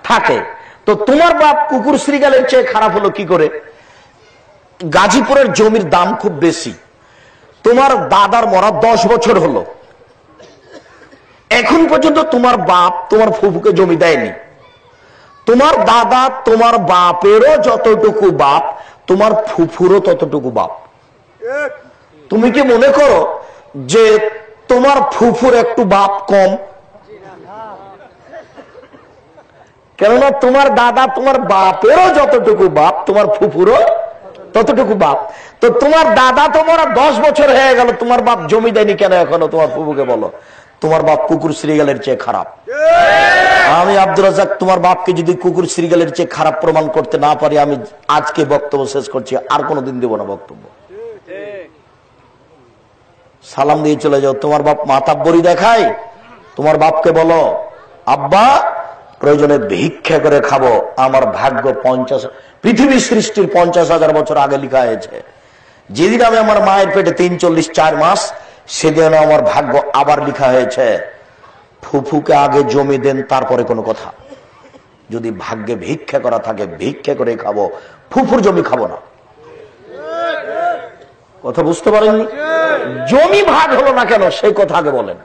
S1: থাকে। তো তোমার বাপ কুকুর শ্রীগালের চেয়ে খারাপ হলো কি করে? গাজীপুরের জমির দাম খুব বেশি, তোমার দাদার মরা 10 বছর হলো, এখন পর্যন্ত তোমার বাপ তোমার ফুফুকে জমি দেয়নি। তোমার দাদা তোমার বাপেরও যতটুকু বাপ, তোমার ফুফুরও ততটুকু বাপ। তুমি কি মনে করো যে তোমার ফুফুর একটু বাপ কম? কেননা তোমার দাদা তোমার বাপেরও যতটুকু বাপ, তোমার ফুফুরও ততটুকু বাপ। তো তোমার দাদা তোমার 10 বছর হয়ে গেল, তোমার বাপ জমি দেয়নি কেন এখনো? তোমার ফুফুকে বলো তোমার বাপ কুকুর শ্রীগালের চেয়ে খারাপ। আমি আব্দুর রাজ্জাক তোমার বাপকে যদি কুকুর শ্রীগালের চেয়ে খারাপ প্রমাণ করতে না পারি, আমি আজকে বক্তব্য শেষ করছি, আর কোনোদিন দেব না বক্তব্য। সালাম দিয়ে চলে যাও। তোমার বাপ মাতাব্বরি দেখায়, তোমার বাপকে বলো আব্বা প্রয়োজনে ভিক্ষা করে খাবো, আমার ভাগ্য পৃথিবী সৃষ্টির 50,000 বছর আগে লেখা হয়েছে। যেদিন আমি আমার মায়ের পেটে 3-4 মাস, সেদিন আমার ভাগ্য আবার লেখা হয়েছে ফুফুকে আগে জমি দেন, তারপরে কোনো কথা। যদি ভাগ্যে ভিক্ষা করা থাকে ভিক্ষা করে খাবো, ফুফুর জমি খাবো না। কথা বুঝতে পারেননি? জমি ভাগ হলো না কেন সেই কথা আগে বলেন।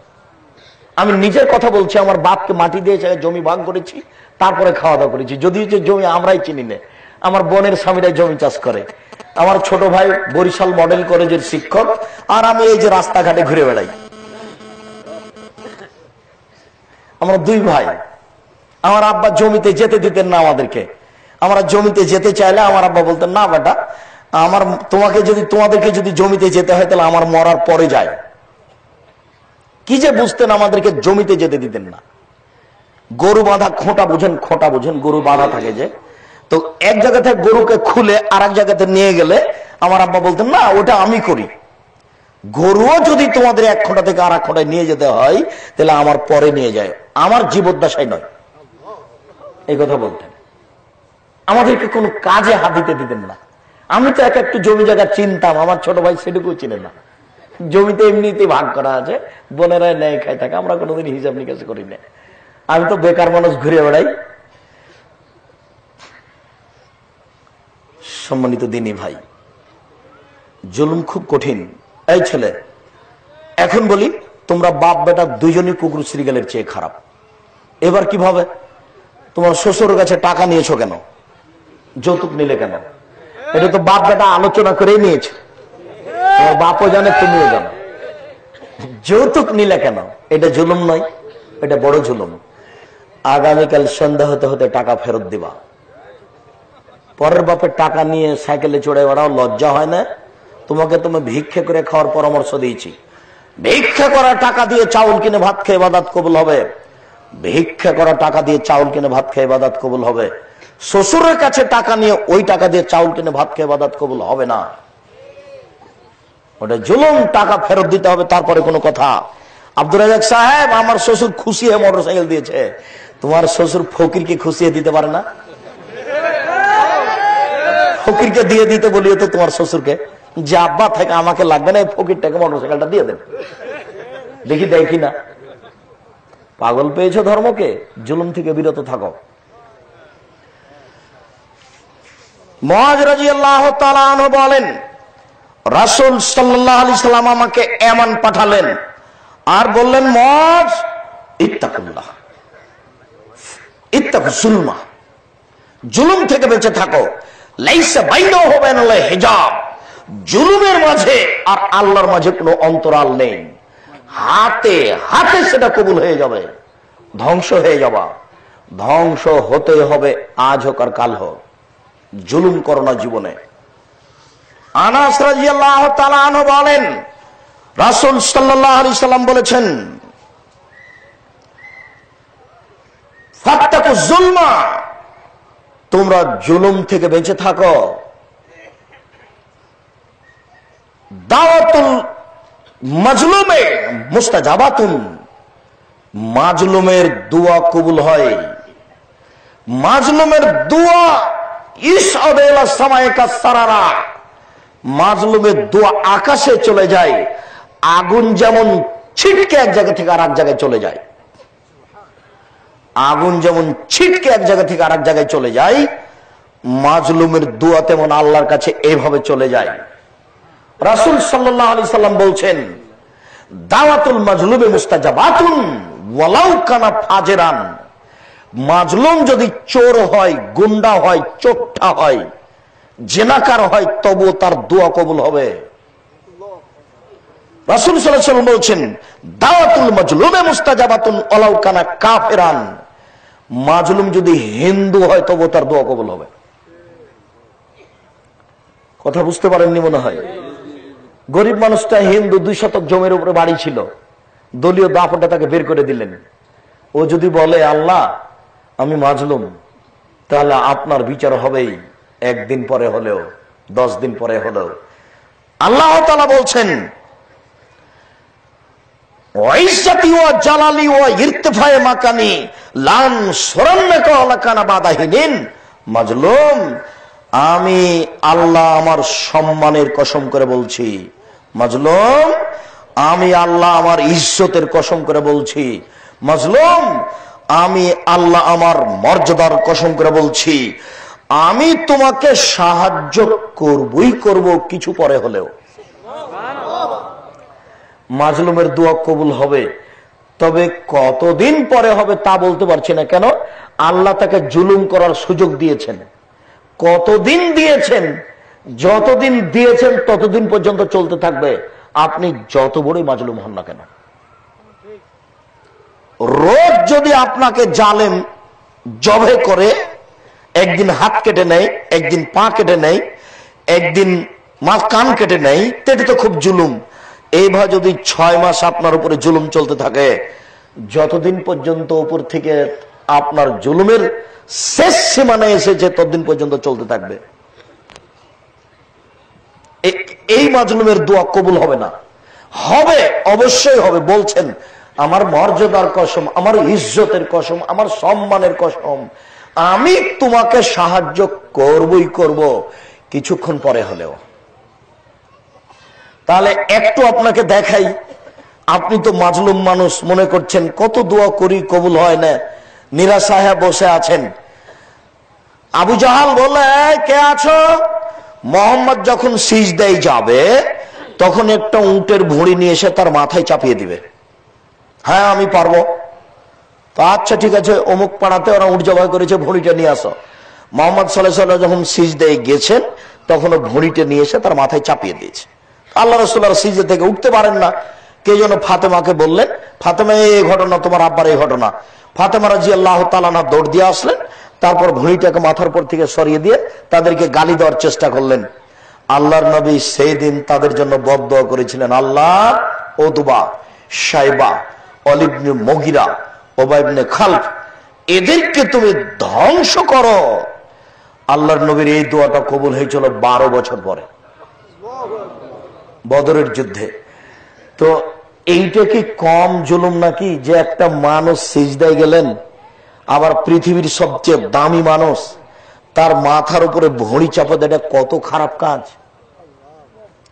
S1: আমি নিজের কথা বলছি, আমার বাপকে মাটি দিয়ে জমি ভাগ করেছি, তারপরে খাওয়া দাওয়া করেছি। যদিও যে জমি আমরাই চিনি না, আমার বোনের স্বামীরাই জমি চাষ করে। আমার ছোট ভাই বরিশাল মডেল কলেজের শিক্ষক, আর আমি এই যে রাস্তাঘাটে ঘুরে বেড়াই। আমরা 2 ভাই। আমার আব্বা জমিতে যেতে দিতেন না আমাদেরকে। আমরা জমিতে যেতে চাইলে আমার আব্বা বলতেন, না বেটা, তোমাদেরকে যদি জমিতে যেতে হয় তাহলে আমার মরার পরে যায়। কি যে বুঝতেন, আমাদেরকে জমিতে যেতে দিতেন না। গরু বাঁধা খোঁটা বুঝেন? খোঁটা বুঝেন? গরু বাঁধা থাকে যে, তো এক জায়গা থেকে গরুকে খুলে আর এক জায়গাতে নিয়ে গেলে আমার আব্বা বলতেন, না ওটা আমি করি। গরুও যদি তোমাদের এক খোঁটা থেকে আর এক খোঁটায় নিয়ে যেতে হয় তাহলে আমার পরে নিয়ে যায়, আমার জীবদ্দশায় নয়। এই কথা বলতেন। আমাদেরকে কোনো কাজে হাত দিতে দিতেন না। আমি তো একটু জমি জায়গা চিনতাম, আমার ছোট ভাই সেটুকু চিনে না। জমিতে এমনিতেই ভাগ করা আছে, বোনেরা নেয় খাই থাকে, আমরা কোনোদিন হিসাব নিকাশ করি না। আমি তো বেকার মানুষ, ঘুরে বেড়াই। সম্মানিত দিনী ভাই, জুলুম খুব কঠিন। এই ছেলে, এখন বলি, তোমরা বাপ বেটা দুজনই কুকুর শ্রীগালের চেয়ে খারাপ। এবার কিভাবে? তোমার শ্বশুরের কাছে টাকা নিয়েছো কেন? যৌতুক নিলে কেন? এটা তো বাপ বেটা আলোচনা করেই নিয়েছে। তোমার বাপও জানে, তুমিও জানো। যৌতুক নিলে কেন? এটা জুলুম নয়? এটা বড় জুলুম। আগামীকাল সন্ধ্যা হতে হতে টাকা ফেরত দিবা। পরের বাপের টাকা নিয়ে সাইকেলে চড়ে বেড়াও, লজ্জা হয় না? তোমাকে তুমি ভিক্ষা করে খাওয়ার পরামর্শ দিয়েছি। ভিক্ষা করা টাকা দিয়ে চাউল কিনে ভাত খেয়ে ইবাদত কবুল হবে। ভিক্ষা করা টাকা দিয়ে চাউল কিনে ভাত খেয়ে ইবাদত কবুল হবে। শ্বশুরের কাছে টাকা নিয়ে ওই টাকা দিয়ে চাউল কিনে ভাত খেয়ে ইবাদত কবুল হবে না। ওটা জুলুম। টাকা ফেরত দিতে হবে, তারপরে কোনো কথা। আব্দুর রাজাক সাহেব, আমার শ্বশুর খুশি হয়ে মোটরসাইকেল দিয়েছে। তোমার শ্বশুর ফকিরকে খুশিয়ে দিতে পারে না? ফকিরকে দিয়ে দিতে বলিও তো তোমার শ্বশুরকে, যে আব্বা থেকে আমাকে লাগবে না, ফকিরটাকে মোটরসাইকেলটা দিয়ে দেন। দেখি দেয় কিনা। পাগল পেয়েছো ধর্মকে? জুলুম থেকে বিরত থাকো। মুআয রাদিয়াল্লাহু তাআলা আনহু বলেন, রাসূল সাল্লাল্লাহু আলাইহি সাল্লাম আমাকে ইয়ামান পাঠালেন আর বললেন, মুআয ইত্তাকুল্লাহ, ইত্তাকুজ জুলমা, জুলুম থেকে বেঁচে থাকো। লাইসা বাইনাহু ওয়া বাইনাল্লাহি হিজাব, জুলুমের মাঝে আর আল্লাহর মাঝে কোনো অন্তরাল নেই। হাতে হাতে সেটা কবুল হয়ে যাবে, ধ্বংস হয়ে যাবা। ধ্বংস হতে হবে, আজ হোক আর কাল হোক। জুলুম করো না জীবনে। আনাস রাদিয়াল্লাহু তাআলা আনহু বলেন, রাসূল সাল্লাল্লাহু আলাইহি সাল্লাম বলেছেন, ফাত্তাকুজ জুলমা, তোমরা জুলুম থেকে বেঁচে থাকো। দাওয়াতুল মাজলুমে মুস্তাজাবাতুন, মাজলুমের দোয়া কবুল হয়। মাজলুমের দোয়া ইসআদাইলা সামাইকা সারারা, মাজলুমের দোয়া আকাশে চলে যায়। আগুন যেমন ছিটকে এক জায়গা থেকে আর এক জায়গায় চলে যায়, আগুন যেমন ছিটকে এক জায়গা থেকে আর এক জায়গায় চলে যায়, মাজলুমের দোয়া তেমন আল্লাহর কাছে এভাবে চলে যায়। রাসূল সাল্লাল্লাহু আলাইহি সাল্লাম বলছেন, দাওয়াতুল মাজলুমে মুস্তাজাবাতুন ওয়ালাউ কানা ফাজেরান, মাজলুম যদি চোর হয়, গুন্ডা হয়, চোরটা হয়, জেনাকার হয়, তবু তার দোয়া কবুল হবে। রাসূল সাল্লাল্লাহু আলাইহি সাল্লাম বলছেন, দাওয়াতুল মাজলুমে মুস্তাজাবাতুন ওয়ালাউ কানা কাফিরান, মাজলুম যদি হিন্দু হয় তবু তার দোয়া কবুল হবে। কথা বুঝতে পারেননি মনে হয়। গরিব মানুষটা হিন্দু, 2 শতক জমির উপরে বাড়ি ছিল, দলীয় দাপটে তাকে বের করে দিলেন। ও যদি বলে, আল্লাহ আমি মাজলুম, তাহলে আপনার বিচার হবেই, 1 দিন পরে হলেও, 10 দিন পরে হলেও। আল্লাহ তাআলা বলছেন, ওয়াইজ্জাতি ওয়া জালালি ওয়া ইরতিফায়ে মাকানি লান সুরান্নাকা ওয়া লাকানা বাদাহিনিন, মাজলুম আমি আল্লাহ আমার সম্মানের কসম করে বলছি, মাজলুম আমি আল্লাহ আমার ইজ্জতের কসম করে বলছি, মাজলুম আমি আল্লাহ আমার মর্যাদার কসম করে বলছি, আমি তোমাকে সাহায্য করবই করব কিছু পরে হলেও। মাজলুমের দোয়া কবুল হবে, তবে কতদিন পরে হবে তা বলতে পারছি না। কেন? আল্লাহ তাকে জুলুম করার সুযোগ দিয়েছেন। কতদিন দিয়েছেন? যতদিন দিয়েছেন ততদিন পর্যন্ত চলতে থাকবে, আপনি যত বড়ই মাজলুম হন না কেন। রোজ যদি আপনাকে জালেম জবে করে, একদিন হাত কেটে নেয়, একদিন পা কেটে নেয়, একদিন কান কেটে নেয়, এটা তো খুব জুলুম। এইভাবে যদি 6 মাস আপনার উপরে জুলুম চলতে থাকে, যতদিন পর্যন্ত উপর থেকে আপনার জুলুমের শেষ সীমানায় এসেছে ততদিন পর্যন্ত চলতে থাকবে। এই মাজলুমের দোয়া কবুল হবে না। হবে, অবশ্যই হবে। বলছেন আমার মর্যাদার কসম, আমার ইজ্জতের কসম, আমার সম্মানের কসম, আমি তোমাকে সাহায্য করবই করব কিছুক্ষণ পরে হলেও। তাহলে একটু আপনাকে দেখাই, আপনি তো মাজলুম মানুষ, মনে করছেন কত দোয়া করি কবুল হয় না, নিরাশায় বসে আছেন। আবু জাহাল বলে, কে আছো? মোহাম্মদ যখন সিজদায় যাবে তখন একটা উটের ভুঁড়ি নিয়ে এসে তার মাথায় চাপিয়ে দিবে। হ্যাঁ আমি পারবো। তো আচ্ছা ঠিক আছে, অমুক পাড়াতে ওরা উট জবাই করেছে, ভুঁড়িটা নিয়ে আসো। মোহাম্মদ সাল্লাল্লাহু আলাইহি ওয়াসাল্লাম যখন সিজদায় গেছেন তখন ভুঁড়িটা নিয়ে এসে তার মাথায় চাপিয়ে দিয়েছে। আল্লাহ রাসূলুল্লাহ সিজদা থেকে উঠতে পারেন না। কে যেন ফাতেমাকে বললেন, ফাতেমা এই ঘটনা, তোমার আব্বার এই ঘটনা। ফাতেমা রাদিয়াল্লাহু তাআলা আনহা দৌড় দিয়ে আসলেন, তারপর ভুঁড়িটাকে মাথার উপর থেকে সরিয়ে দিয়ে তাদেরকে গালি দেওয়ার চেষ্টা করলেন। আল্লাহর নবী সেই দিন তাদের জন্য বদদোয়া করেছিলেন, আল্লাহ উতবা, শাইবা, ওয়ালিদ ইবনে মুগিরা, উবাই ইবনে খালফ, এদেরকে তুমি ধ্বংস করো। আল্লাহর নবীর এই দোয়াটা কবুল হয়েছিল 12 বছর পরে, বদরের যুদ্ধে। তো এইটা কি কম জুলুম নাকি যে একটা মানুষ সিজদায় গেলেন, আবার পৃথিবীর সবচেয়ে দামি মানুষ, তার মাথার উপরে ভুঁড়ি চাপা দেওয়া কত খারাপ কাজ,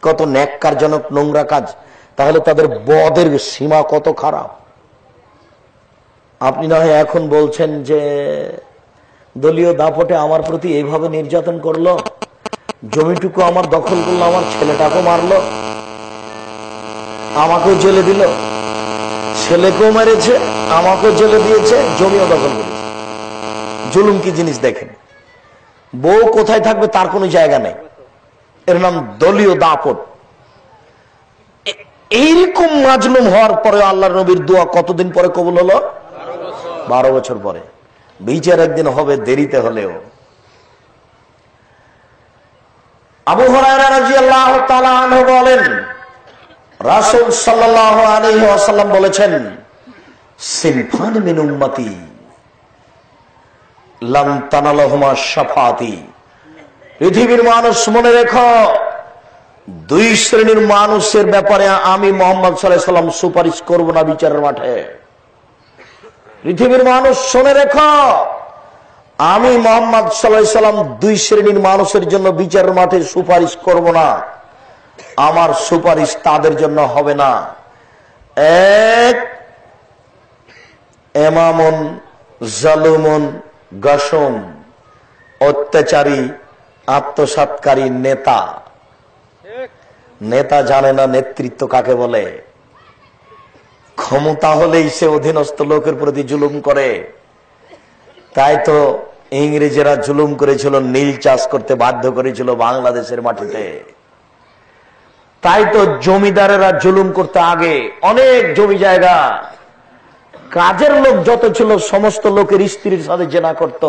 S1: কত ন্যাক্কারজনক নোংরা কাজ। তাহলে তাদের বদের সীমা কত খারাপ। আপনি না হয় এখন বলছেন যে দলীয় দাপটে আমার প্রতি এইভাবে নির্যাতন করলো, জমিটুকু আমার দখল করলো, আমার ছেলেটাকেও মারলো, আমাকেও জেলে দিল, ছেলেকেও মেরেছে, আমাকেও জেলে দিয়েছে, জমিও দখল করেছে। জুলুম কি জিনিস দেখেন। বউ কোথায় থাকবে তার কোনো জায়গা নেই, এর নাম দলীয় দাপট। এইরকম মাজলুম হওয়ার পরে আল্লাহর নবীর দোয়া কতদিন পরে কবুল হলো? 12 বছর পরে। বিচার একদিন হবে, দেরিতে হলেও। আবু হুরায়রা রাদিয়াল্লাহু তাআলা আনহু বলেন, রাসূল সাল্লাল্লাহু আলাইহি ওয়াসাল্লাম বলেছেন, সিনফান মিন উম্মতি লাম তানালাহুমা শাফাআতি। পৃথিবীর মানুষ মনে রেখো, 2 শ্রেণীর মানুষের ব্যাপারে আমি মুহাম্মদ সাল্লাল্লাহু আলাইহি ওয়াসাল্লাম সুপারিশ করব না বিচারের মাঠে। পৃথিবীর মানুষ শুনে রেখো, আমি মুহাম্মদ সাল্লাল্লাহু আলাইহি ওয়াসাল্লাম 2 শ্রেণীর মানুষের জন্য বিচারের মাঠে সুপারিশ করব না। আমার সুপারিশ তাদের জন্য হবে না। এক, ইমামুন জালুমুন গাসুম, অত্যাচারী আত্মসাৎকারী নেতা। নেতা জানে না নেতৃত্ব কাকে বলে। ক্ষমতা হলেই সে অধীনস্থ লোকের প্রতি জুলুম করে। তাই তো ইংরেজেরা জুলুম করেছিল, নীল চাষ করতে বাধ্য করেছিল বাংলাদেশের মাটিতে। তাই তো জমিদারেরা জুলুম করতে আগে অনেক জমি জায়গা, কাজের লোক যত ছিল সমস্ত লোকের স্ত্রীর সাথে জেনা করত।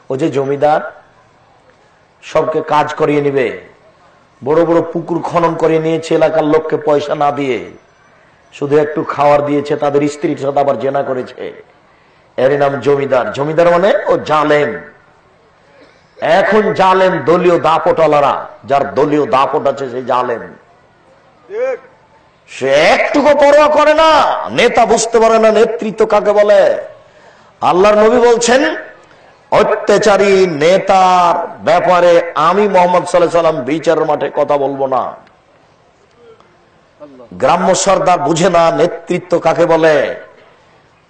S1: ও যে জমিদার সবকে কাজ করিয়ে নিবে, বড় বড় পুকুর খনন করিয়ে নিয়েছে এলাকার লোককে পয়সা না দিয়ে, শুধু একটু খাওয়ার দিয়েছে, তাদের স্ত্রীর সাথে আবার জেনা করেছে। এর নাম জমিদার। জমিদার মানে ও জালেম। এখন জালেম দলীয় দাপটওয়ালারা, যার দলীয় দাপট আছে সেই জালেম। সে একটুকু পরোয়া করে না, নেতা বুঝতে পারে না নেতৃত্ব কাকে বলে। আল্লাহর নবী বলছেন, অত্যাচারী নেতার ব্যাপারে আমি মোহাম্মদ সাল্লাল্লাহু আলাইহি সাল্লাম বিচারের মাঠে কথা বলবো না। গ্রাম্য সর্দার বুঝে না নেতৃত্ব কাকে বলে,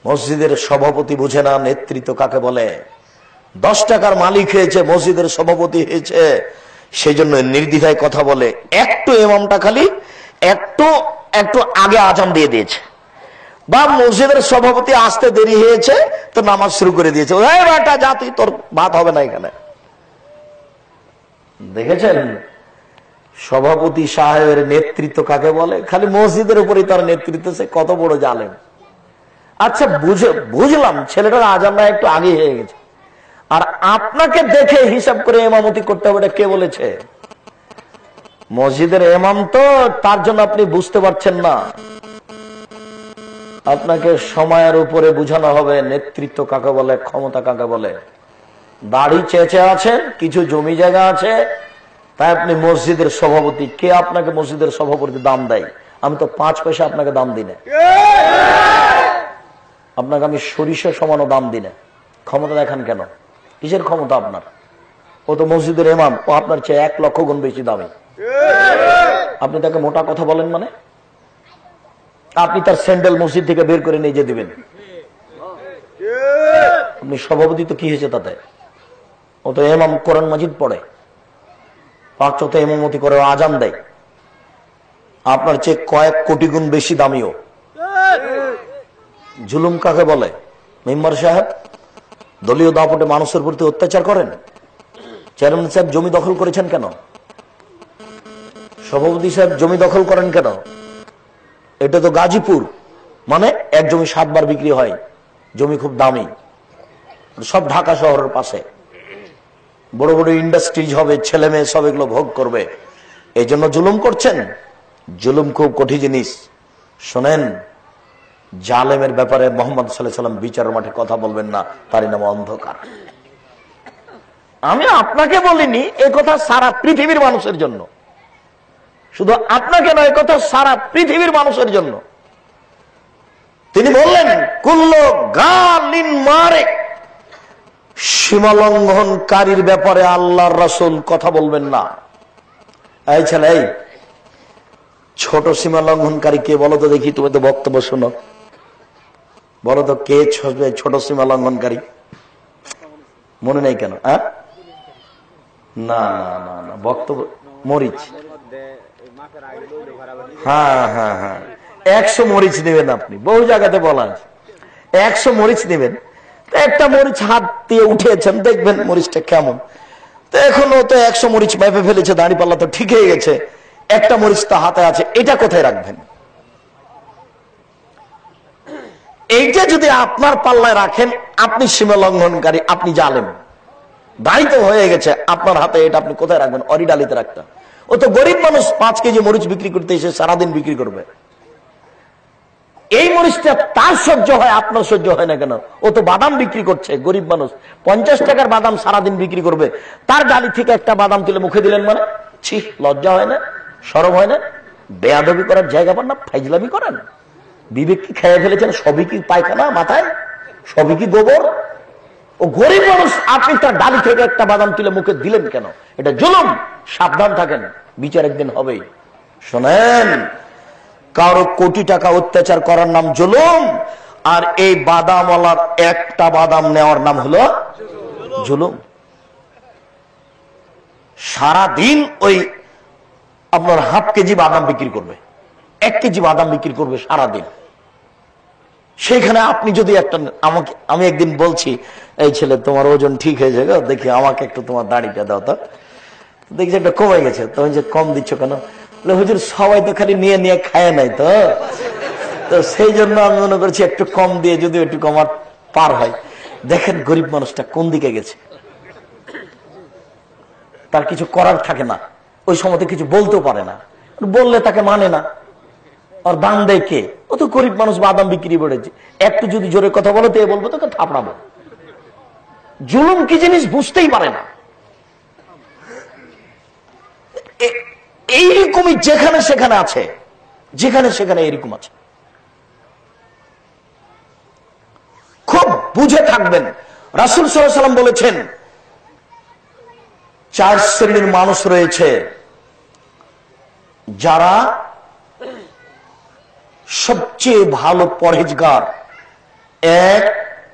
S1: মসজিদের সভাপতি বুঝে না নেতৃত্ব কাকে বলে। 10 টাকার মালিক হয়েছে, মসজিদের সভাপতি হয়েছে, সেই জন্য নির্দ্বিধায় কথা বলে। একটু ইমামটা খালি একটু আগে আজান দিয়ে দিয়েছে, বা মসজিদের সভাপতি আসতে দেরি হয়েছে তো নামাজ শুরু করে দিয়েছে, ওই বেটা যা তুই, তোর ভাত হবে না এখানে। দেখেছেন সভাপতি সাহেবের নেতৃত্ব কাকে বলে? খালি মসজিদের উপরে তার নেতৃত্ব, সে কত বড় জালেম। আচ্ছা বুঝলাম ছেলেটার আজানটা একটু আগে হয়ে গেছে, আর আপনাকে দেখে হিসাব করে ইমামতি করতে হবে, এটা কে বলেছে? মসজিদের ইমাম তো, তার জন্য আপনি বুঝতে পারছেন না। আপনাকে সময়ের উপরে বুঝানো হবে নেতৃত্ব কাকে বলে, ক্ষমতা কাকে বলে। দাড়ি চেঁচে আছেন, কিছু জমি জায়গা আছে, তাই আপনি মসজিদের সভাপতি। কে আপনাকে মসজিদের সভাপতি দাম দেয়? আমি তো 5 পয়সা আপনাকে দাম দিই না, আপনাকে আমি সরিষা সমানও দাম দিই না। ক্ষমতা দেখান কেন? কিসের ক্ষমতা আপনার? ও তো মসজিদের ইমাম, ও আপনার চেয়ে 1 লক্ষ গুণ বেশি দামি। আপনি তাকে মোটা কথা বলেন মানে? আপনি তার স্যান্ডেল মসজিদ থেকে বের করে নিয়ে যেতে দিবেন? আপনি সভাপতি তো কি হয়েছে তাতে? ও তো ইমাম, কোরআন মাজিদ পড়ে, 5 ওয়াক্ত ইমামতি করে, আজান দেয়, আপনার চেয়ে কয়েক কোটি গুণ বেশি দামিও। জুলুম কাকে বলে? মেম্বার সাহেব দলীয় দাপটে মানুষের প্রতি অত্যাচার করেন। চেয়ারম্যান সাহেব জমি দখল করেছেন কেন? সভাপতি সাহেব জমি দখল করেন কেন? এটা তো গাজীপুর, মানে 1 জমি 7 বার বিক্রি হয়, জমি খুব দামি, সব ঢাকা শহরের পাশে, বড় বড় ইন্ডাস্ট্রিজ হবে, ছেলে মেয়ে সব এগুলো ভোগ করবে। এই জন্য জুলুম করছেন। জুলুম খুব কঠিন জিনিস। শোনেন, জালেমের ব্যাপারে মোহাম্মদ সাল্লাল্লাহু আলাইহি সাল্লাম বিচারের মাঠে কথা বলবেন না, তারই নাম অন্ধকার। আমি আপনাকে বলিনি, এ কথা সারা পৃথিবীর মানুষের জন্য, শুধু আপনাকে নয়, কথা সারা পৃথিবীর মানুষের জন্য। তিনি বললেন কুল্লু গালিন মারে, সীমালঙ্ঘনকারীর ব্যাপারে আল্লাহর রাসূল কথা বলবেন না। এই ছেলে, এই ছোট সীমালঙ্ঘনকারী কে বলো তো দেখি? তুমি তো বক্তব্য শোনো, বলো তো কে ছোট সীমালঙ্ঘনকারী? মনে নেই কেন? না না না না, বক্তব্য মরিচ। হ্যাঁ হ্যাঁ হ্যাঁ, 100 মরিচ নেবেন আপনি, বহু জায়গাতে বলা আছে 100 মরিচ নেবেন। একটা মরিচ হাত দিয়ে উঠেছেন, দেখবেন মরিচটা কেমন। তো এখনো তো 100 মরিচ মেপে ফেলেছে, দাঁড়িয়ে পাল্লা তো ঠিক হয়ে গেছে, একটা মরিচ তো হাতে আছে, এটা কোথায় রাখবেন? এইটা যদি আপনার পাল্লায় রাখেন, আপনি সীমা লঙ্ঘনকারী, আপনি জালেম। দায়িত্ব হয়ে গেছে আপনার হাতে, এটা আপনি কোথায় রাখবেন? অরিডালিতে রাখতে। ও তো গরিব মানুষ, 5 কেজি মরিচ বিক্রি করতে এসে সারাদিন বিক্রি করবে। এই মরিচটা তার সহ্য হয়, আপনার সহ্য হয় না কেন? ও তো বাদাম বিক্রি করছে, গরিব মানুষ 50 টাকার বাদাম সারাদিন বিক্রি করবে, তার গালি থেকে একটা বাদাম তুলে মুখে দিলেন মানে? ছি, লজ্জা হয় না? শরম হয় না? বেয়াদবি করার জায়গা পান না, ফাইজলামি করেন। বিবেক কি খেয়ে ফেলেছেন? সবই কি পায়খানা মাথায়? সবই কি গোবর? ও গরিব মানুষ, আপনি তার ডালি থেকে একটা বাদাম তুলে মুখে দিলেন কেন? এটা জুলুম। সাবধান থাকেন, বিচার একদিন হবেই। শোনেন, কারো কোটি টাকা অত্যাচার করার নাম জুলুম, আর এই বাদামওয়ালার একটা বাদাম নেওয়ার নাম হলো জুলুম। সারাদিন ওই আপনার 1/2 কেজি বাদাম বিক্রি করবে, 1 কেজি বাদাম বিক্রি করবে সারাদিন। সেখানে আপনি যদি একটা, আমি একদিন বলছি, এই ছেলে তোমার ওজন ঠিক হয়েছে গো, দেখি আমাকে একটু তোমার দাড়িটা দাও তো, দেখছি একটা কমে গেছে। তুমি যে কম দিচ্ছ কেন? হুজুর সবাই তো খালি নিয়ে নিয়ে খায় নাই তো, সেই জন্য আমি মনে করছি একটু কম দিয়ে যদি একটু কমার পার হয়। দেখেন গরিব মানুষটা কোন দিকে গেছে, তার কিছু করার থাকে না, ওই সময়তে কিছু বলতেও পারে না, বললে তাকে মানে না, আর দাম দেয় কে? ও তো গরিব মানুষ, বাদাম বিক্রি করেছে, একটু যদি জোরে কথা বলো তো বলবো তোকে থাপড়াবো। জুলুম কি জিনিস বুঝতেই পারে না। এইরকমই যেখানে সেখানে আছে, যেখানে সেখানে এরকম আছে। খুব বুঝে থাকবেন, রাসূল সাল্লাল্লাহু আলাইহি ওয়াসাল্লাম বলেছেন 4 শ্রেণীর মানুষ রয়েছে যারা সবচেয়ে ভালো পরহেজগার। এক,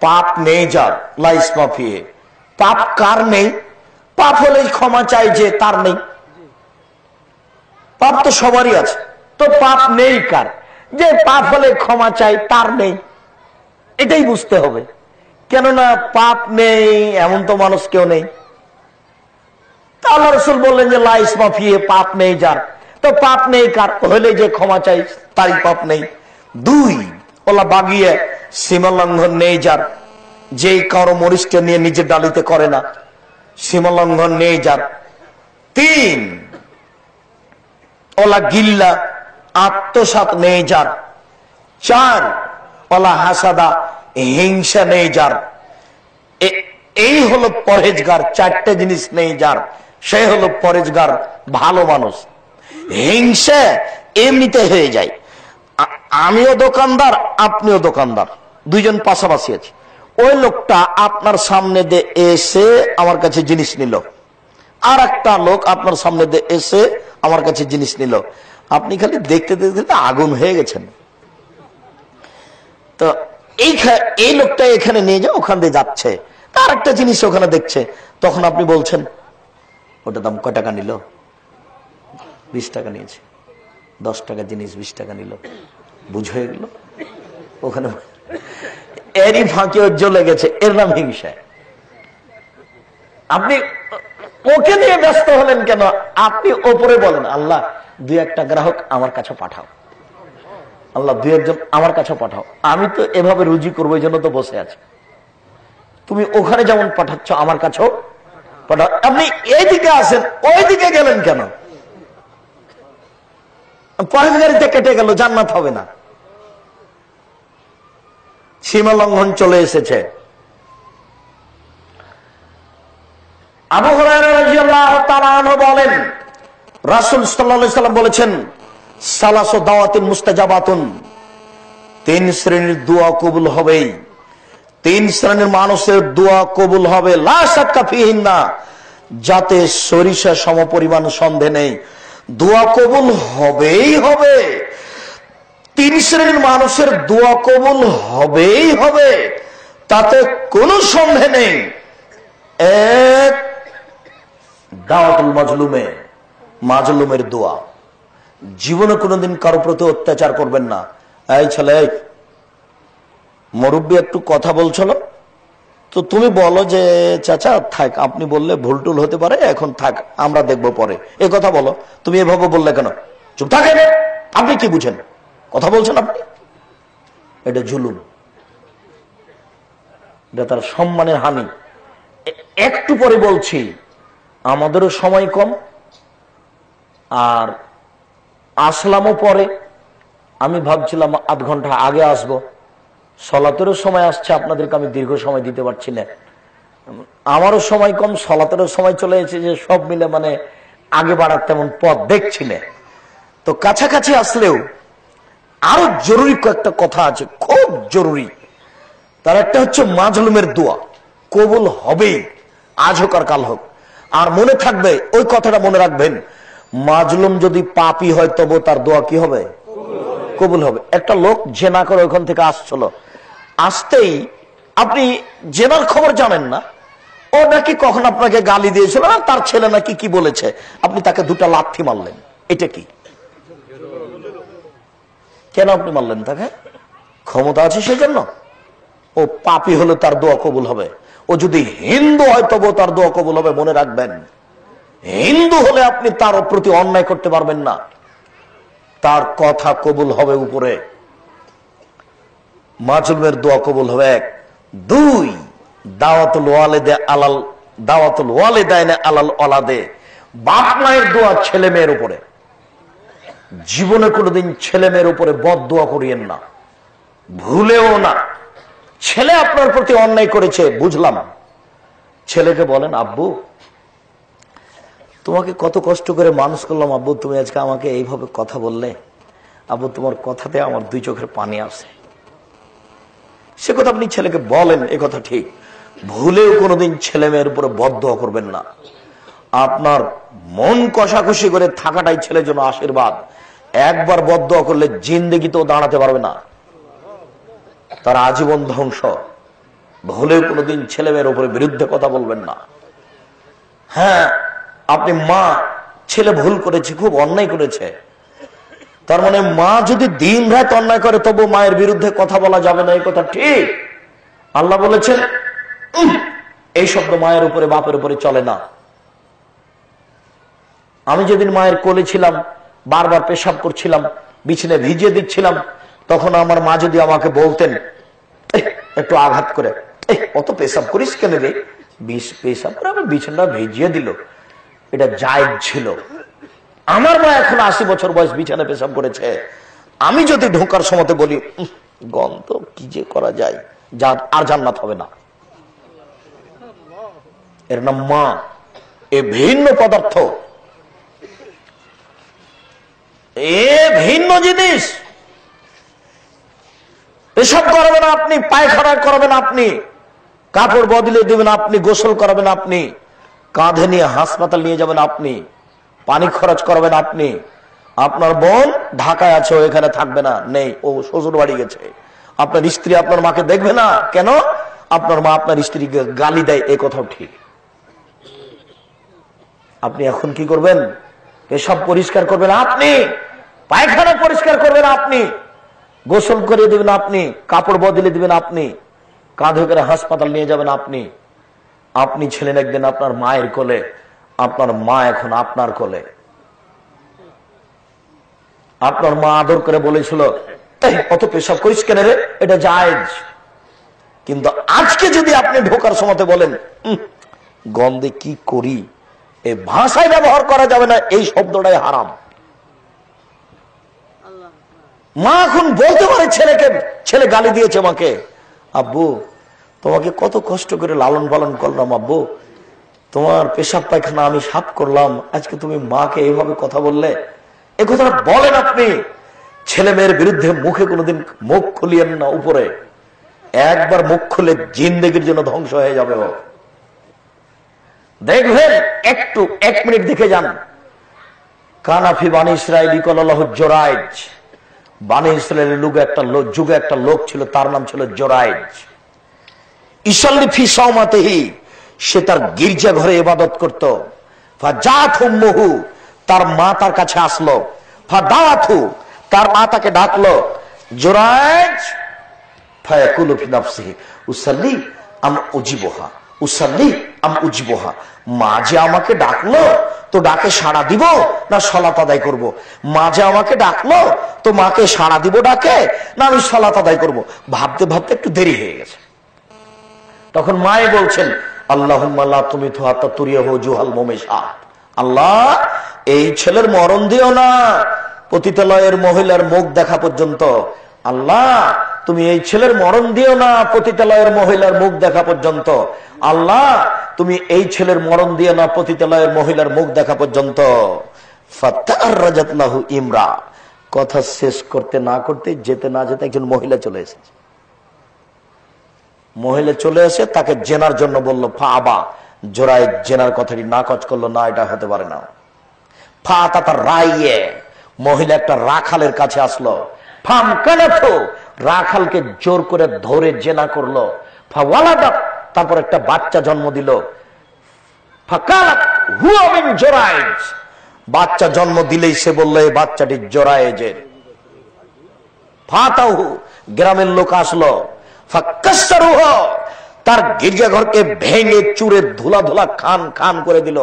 S1: পাপ নেই যার, লা ইসমা ফিহি। পাপ কার নেই? পাপ হলে ক্ষমা চাই যে তার নেই। পাপ তো সবারই আছে, তো পাপ নেই কার? যে পাপ হলে ক্ষমা চাই তার নেই। এটাই বুঝতে হবে, কেননা পাপ নেই এমন তো মানুষ কেউ নেই। আল্লাহ রাসূল বললেন যে লা ইসমা ফিহি, পাপ নেই যার, তো পাপ নেই কার? হলে যে ক্ষমা চাই তারই পাপ নেই। 2, ওলা বাগিয়ে, সীমা লঙ্ঘন নেই যার, যেই কারো মরিষ্ঠ নিয়ে নিজের ডালিতে করে না, সীমা লঙ্ঘন নেই যার। 3, ওলা গিল্লা, আত্মসাৎ নেই যার। 4, ওলা হাসাদা, হিংসা নেই যার। এই হলো পরহেজগার। 4টে জিনিস নেই যার, সে হলো পরহেজগার, ভালো মানুষ। হিংসা এমনিতে হয়ে যায়। আমিও দোকানদার, আপনিও দোকানদার, দুইজন পাশাপাশি আছে। ওই লোকটা আপনার সামনে দিয়ে এসে আমার কাছে জিনিস নিল, আর একটা লোক আপনার সামনে দিয়ে এসে আমার কাছে জিনিস নিল। আপনি খালি দেখতে দেখতে আগুন হয়ে গেছেন। তো এই লোকটা এখানে নিয়ে যায়, ওখান দিয়ে যাচ্ছে, তার একটা জিনিস ওখানে দেখছে, তখন আপনি বলছেন ওটা দাম কয় টাকা নিল? 20 টাকা নিয়েছে। 10 টাকা জিনিস 20 টাকা নিল, বুঝ হয়ে গেল ওখানে। এরই ফাঁকে জ্বলে গেছে, এর নাম হিংসা। আপনি ওকে নিয়ে ব্যস্ত হলেন কেন? আপনি ওপরে বলেন আল্লাহ 2-1টা গ্রাহক আমার কাছে পাঠাও, আল্লাহ 2-1জন আমার কাছে পাঠাও। আমি তো এভাবে রুজি করবো, এই জন্য তো বসে আছি। তুমি ওখানে যেমন পাঠাচ্ছ আমার কাছেও পাঠাও। আপনি এইদিকে আসেন, ওইদিকে গেলেন কেন? পরহেজগারিতে কেটে গেল, জান্নাত হবে না। সীমা লঙ্ঘন চলে এসেছে। আবু হুরায়রা রাদিয়াল্লাহু তাআলা আনহু বলেন, রাসূল সাল্লাল্লাহু আলাইহি ওয়াসাল্লাম বলেছেন, সালাসু দাওয়াতিন মুস্তাজাবাতুন, 3 শ্রেণীর দোয়া কবুল হবেই। 3 শ্রেণীর মানুষের দোয়া কবুল হবে, লা শাক্কা ফিহিন্না, যাতে সরিষা সমপরিমাণ সন্দেহ নেই, দোয়া কবুল হবেই হবে। 3 শ্রেণীর মানুষের দোয়া কবুল হবেই হবে, তাতে কোনো সন্দেহ নেই। 1, দাওয়াতুল মাজলুমে, মাজলুমের দোয়া। জীবনে কোনোদিন কারো প্রতি অত্যাচার করবেন না। এই ছেলে, মুরব্বী একটু কথা বলছিল, তো তুমি বলো যে চাচা থাক, আপনি বললে ভুল টুল হতে পারে, এখন থাক, আমরা দেখবো পরে, এ কথা বলো। তুমি এভাবে বললে কেন? চুপ থাকেন, আপনি কি বুঝেন? কথা বলছেন আপনি, এটা জুলুম, এটা তার সম্মানের হানি। একটু পরে বলছি, আমাদেরও সময় কম, আর আসলামও পরে। আমি ভাবছিলাম আধ ঘন্টা আগে আসবো, সলাতেরও সময় আসছে, আপনাদেরকে আমি দীর্ঘ সময় দিতে পারছি না। আমারও সময় কম, সলাতেরও সময় চলে এসেছে, যে সব মিলে মানে আগে বাড়ার তেমন পথ দেখছি না। তো কাছাকাছি আসলেও আরো জরুরি কয়েকটা কথা আছে, খুব জরুরি। তার একটা হচ্ছে মাজলুমের দোয়া কবুল হবেই, আজ হোক আর কাল হোক। আর মনে থাকবে, ওই কথাটা মনে রাখবেন, মাজলুম যদি পাপী হয় তবে তার দোয়া কি হবে? কবুল হবে। একটা লোক জেনা করে ওখান থেকে আসছিল, আসতেই আপনি জেনার খবর জানেন না, ও নাকি কখন আপনাকে গালি দিয়েছিল, আর তার ছেলে নাকি কি বলেছে, আপনি তাকে 2টা লাথি মারলেন। এটা কি? কেন আপনি মারলেন তাকে? ক্ষমতা আছে সেজন্য? ও পাপী হলে তার দোয়া কবুল হবে। ও যদি হিন্দু হয় তবে তার দোয়া কবুল হবে। মনে রাখবেন, হিন্দু হলে আপনি তার প্রতি অন্যায় করতে পারবেন না, তার কথা কবুল হবে উপরে। মাজলুমের দোয়া কবুল হবে 1। 2, দাওয়াতুল ওয়ালিদে আলাল, দাওয়াতুল ওয়ালিদাইনে আলাল ওলাদে, বাপ মায়ের দোয়া ছেলে মেয়ের উপরে। জীবনে কোনোদিন ছেলে মেয়ের উপরে বদদোয়া করিয়েন না, ভুলেও না। ছেলে আপনার প্রতি অন্যায় করেছে, বুঝলাম, ছেলেকে বলেন, আব্বু তোমাকে কত কষ্ট করে মানুষ করলাম, আব্বু তুমি আজকে আমাকে এইভাবে কথা বললে, আব্বু তোমার কথাতে আমার 2 চোখের পানি আসে। সে কথা আপনি ছেলেকে বলেন, এ কথা ঠিক। ভুলেও কোনোদিন ছেলে মেয়ের উপরে বদদোয়া করবেন না। আপনার মন কষাকষি করে থাকাটাই ছেলের জন্য আশীর্বাদ। একবার বদদোয়া করলে জিন্দেগিতেও দাঁড়াতে পারবে না, তার আজীবন ধ্বংস। ভুলেও কোনোদিন ছেলে মেয়ের উপরে বিরুদ্ধে কথা বলবেন না। হ্যাঁ, আপনি মা, ছেলে ভুল করেছে, খুব অন্যায় করেছে, তার মানে মা যদি দিন রাত অন্যায় করে তবু মায়ের বিরুদ্ধে কথা বলা যাবে না, এই কথা ঠিক। আল্লাহ বলেছেন এই শব্দ মায়ের উপরে বাপের উপরে চলে না। আমি যেদিন মায়ের কোলে ছিলাম, বারবার পেশাব করছিলাম, বিছানায় ভিজিয়ে দিচ্ছিলাম, তখন আমার মা যদি আমাকে বলতেন একটু আঘাত করে, অত পেশাব করিস কেন রে, পেশাব করে আমার বিছানাটা ভিজিয়ে দিল, এটা জায়েজ ছিল। আমার মা এখন 80 বছর বয়স বিছানায় পেশাব করেছে, আমি যদি ঢোকার সময় বলি গন্ধ, কি যে করা যায়, যা আর জান্নাত হবে না। এর নাম মা। এ ভিন্ন পদার্থ, এ ভিন্ন জিনিস। পেশাব করবেন আপনি, পায়খানা করবেন আপনি, কাপড় বদলে দিবেন আপনি, গোসল করবেন আপনি, কাঁধে নিয়ে হাসপাতাল নিয়ে যাবেন আপনি, পানি খরচ করবেন আপনি। আপনার বোন ঢাকায় আছে, এখানে থাকবে না, নেই, ও শ্বশুর বাড়ি গেছে। আপনার স্ত্রী আপনার মাকে দেখবে না কেন? আপনার মা আপনার স্ত্রীকে গালি দেয়, এ কথাও ঠিক। আপনি এখন কি করবেন? পেশাব পরিষ্কার করবেন আপনি, পায়খানা পরিষ্কার করবেন আপনি, গোসল করে দিবেন আপনি, কাপড় বদলে দিবেন আপনি, কাঁধে করে হাসপাতাল নিয়ে যাবেন আপনি। আপনি ছিলেন একদিন আপনার মায়ের কোলে, আপনার মা এখন আপনার কোলে। আপনার মা আদর করে বলেছিল অত পেশাব করিস কেন রে, এটা জায়েজ। কিন্তু আজকে যদি আপনি ঢোকার সময় বলেন গন্ধে কি করি, এই ভাষায় ব্যবহার করা যাবে না, এই শব্দটাই হারাম। মা এখন বলতে পারে ছেলেকে, ছেলে গালি দিয়েছে মাকে, আব্বু তোমাকে কত কষ্ট করে লালন পালন করলাম, আব্বু তোমার পেশাব পায়খানা আমি সাফ করলাম, আজকে তুমি মাকে এইভাবে কথা বললে। এ কথাটা বলেন আপনি। ছেলে মেয়ের বিরুদ্ধে মুখে কোনোদিন মুখ খুলিয়েন না উপরে, একবার মুখ খুলে জিন্দেগির জন্য ধ্বংস হয়ে যাবে। দেখবেন, একটু 1 মিনিট দেখে যান। কানাফি বানি ইসরাইল ইকলাল্লাহু জোরাইজ, বানি ইসরাইলের যুগে একটা লোক ছিল, তার নাম ছিল জোরাইজ। ইসাল্লি ফি সাওমাতিহি, সে তার গির্জা ঘরে ইবাদত করত। ফাজাত উম্মুহু, তার মা তার কাছে আসলো। ফাদাওয়াতহু, তার মা তাকে ডাকলো। জোরাইজ ফায়াকুলু ফি নাফসিহি উসাল্লি আম উজিবুহা, উসাল্লি আম উজিবুহা, মা যে আমাকে ডাকলো তো ডাকে সাড়া দিব না সালাত আদায় করব? মা যে আমাকে ডাকলো তো মাকে সাড়া দিব ডাকে, না আমি সালাত আদায় করব? ভাবতে ভাবতে একটু দেরি হয়ে গেছে। তখন মায়ে বলছেন আল্লাহুম্মা লা তুমিতু হাত্তা তুরিয়াহু জুহাল মুমিশাত, আল্লাহ এই ছেলের মরণ দিও না পতিতালয়ের মহিলার মুখ দেখা পর্যন্ত। আল্লাহ তুমি এই ছেলের মরণ দিও না পতিতালয়ের মহিলার মুখ দেখা পর্যন্ত। আল্লাহ তুমি এই ছেলের মরণ দিও না পতিতালয়ের মহিলার মুখ দেখা পর্যন্ত। ফাতারাজাত লাহু ইমরা, কথা শেষ করতে না করতে, যেতে না যেতে একজন মহিলা চলে এসেছে। মহিলা চলে এসে তাকে জেনার জন্য বলল। ফাআবা, জোরাইদ জেনার কথাটি নাকচ করলো, না এটা হতে পারে না। ফাতাতা রাইয়ে, মহিলা একটা রাখালের কাছে আসলো। ফামকানাতু, রাখালকে জোর করে ধরে জেনা করলো। ফাওয়ালাদাত, তারপর একটা বাচ্চা জন্ম দিল। ফাকালাত হুয়া মিন জোরাইজ, বাচ্চা জন্ম দিলেই সে বলল এই বাচ্চাটি জোরাইজের। ফাতাহু, গ্রামের লোক আসলো। ফাকাসসারুহু, তার গির্জাঘরকে ভেঙে চুরে ধুলা ধুলা খান খান করে দিল।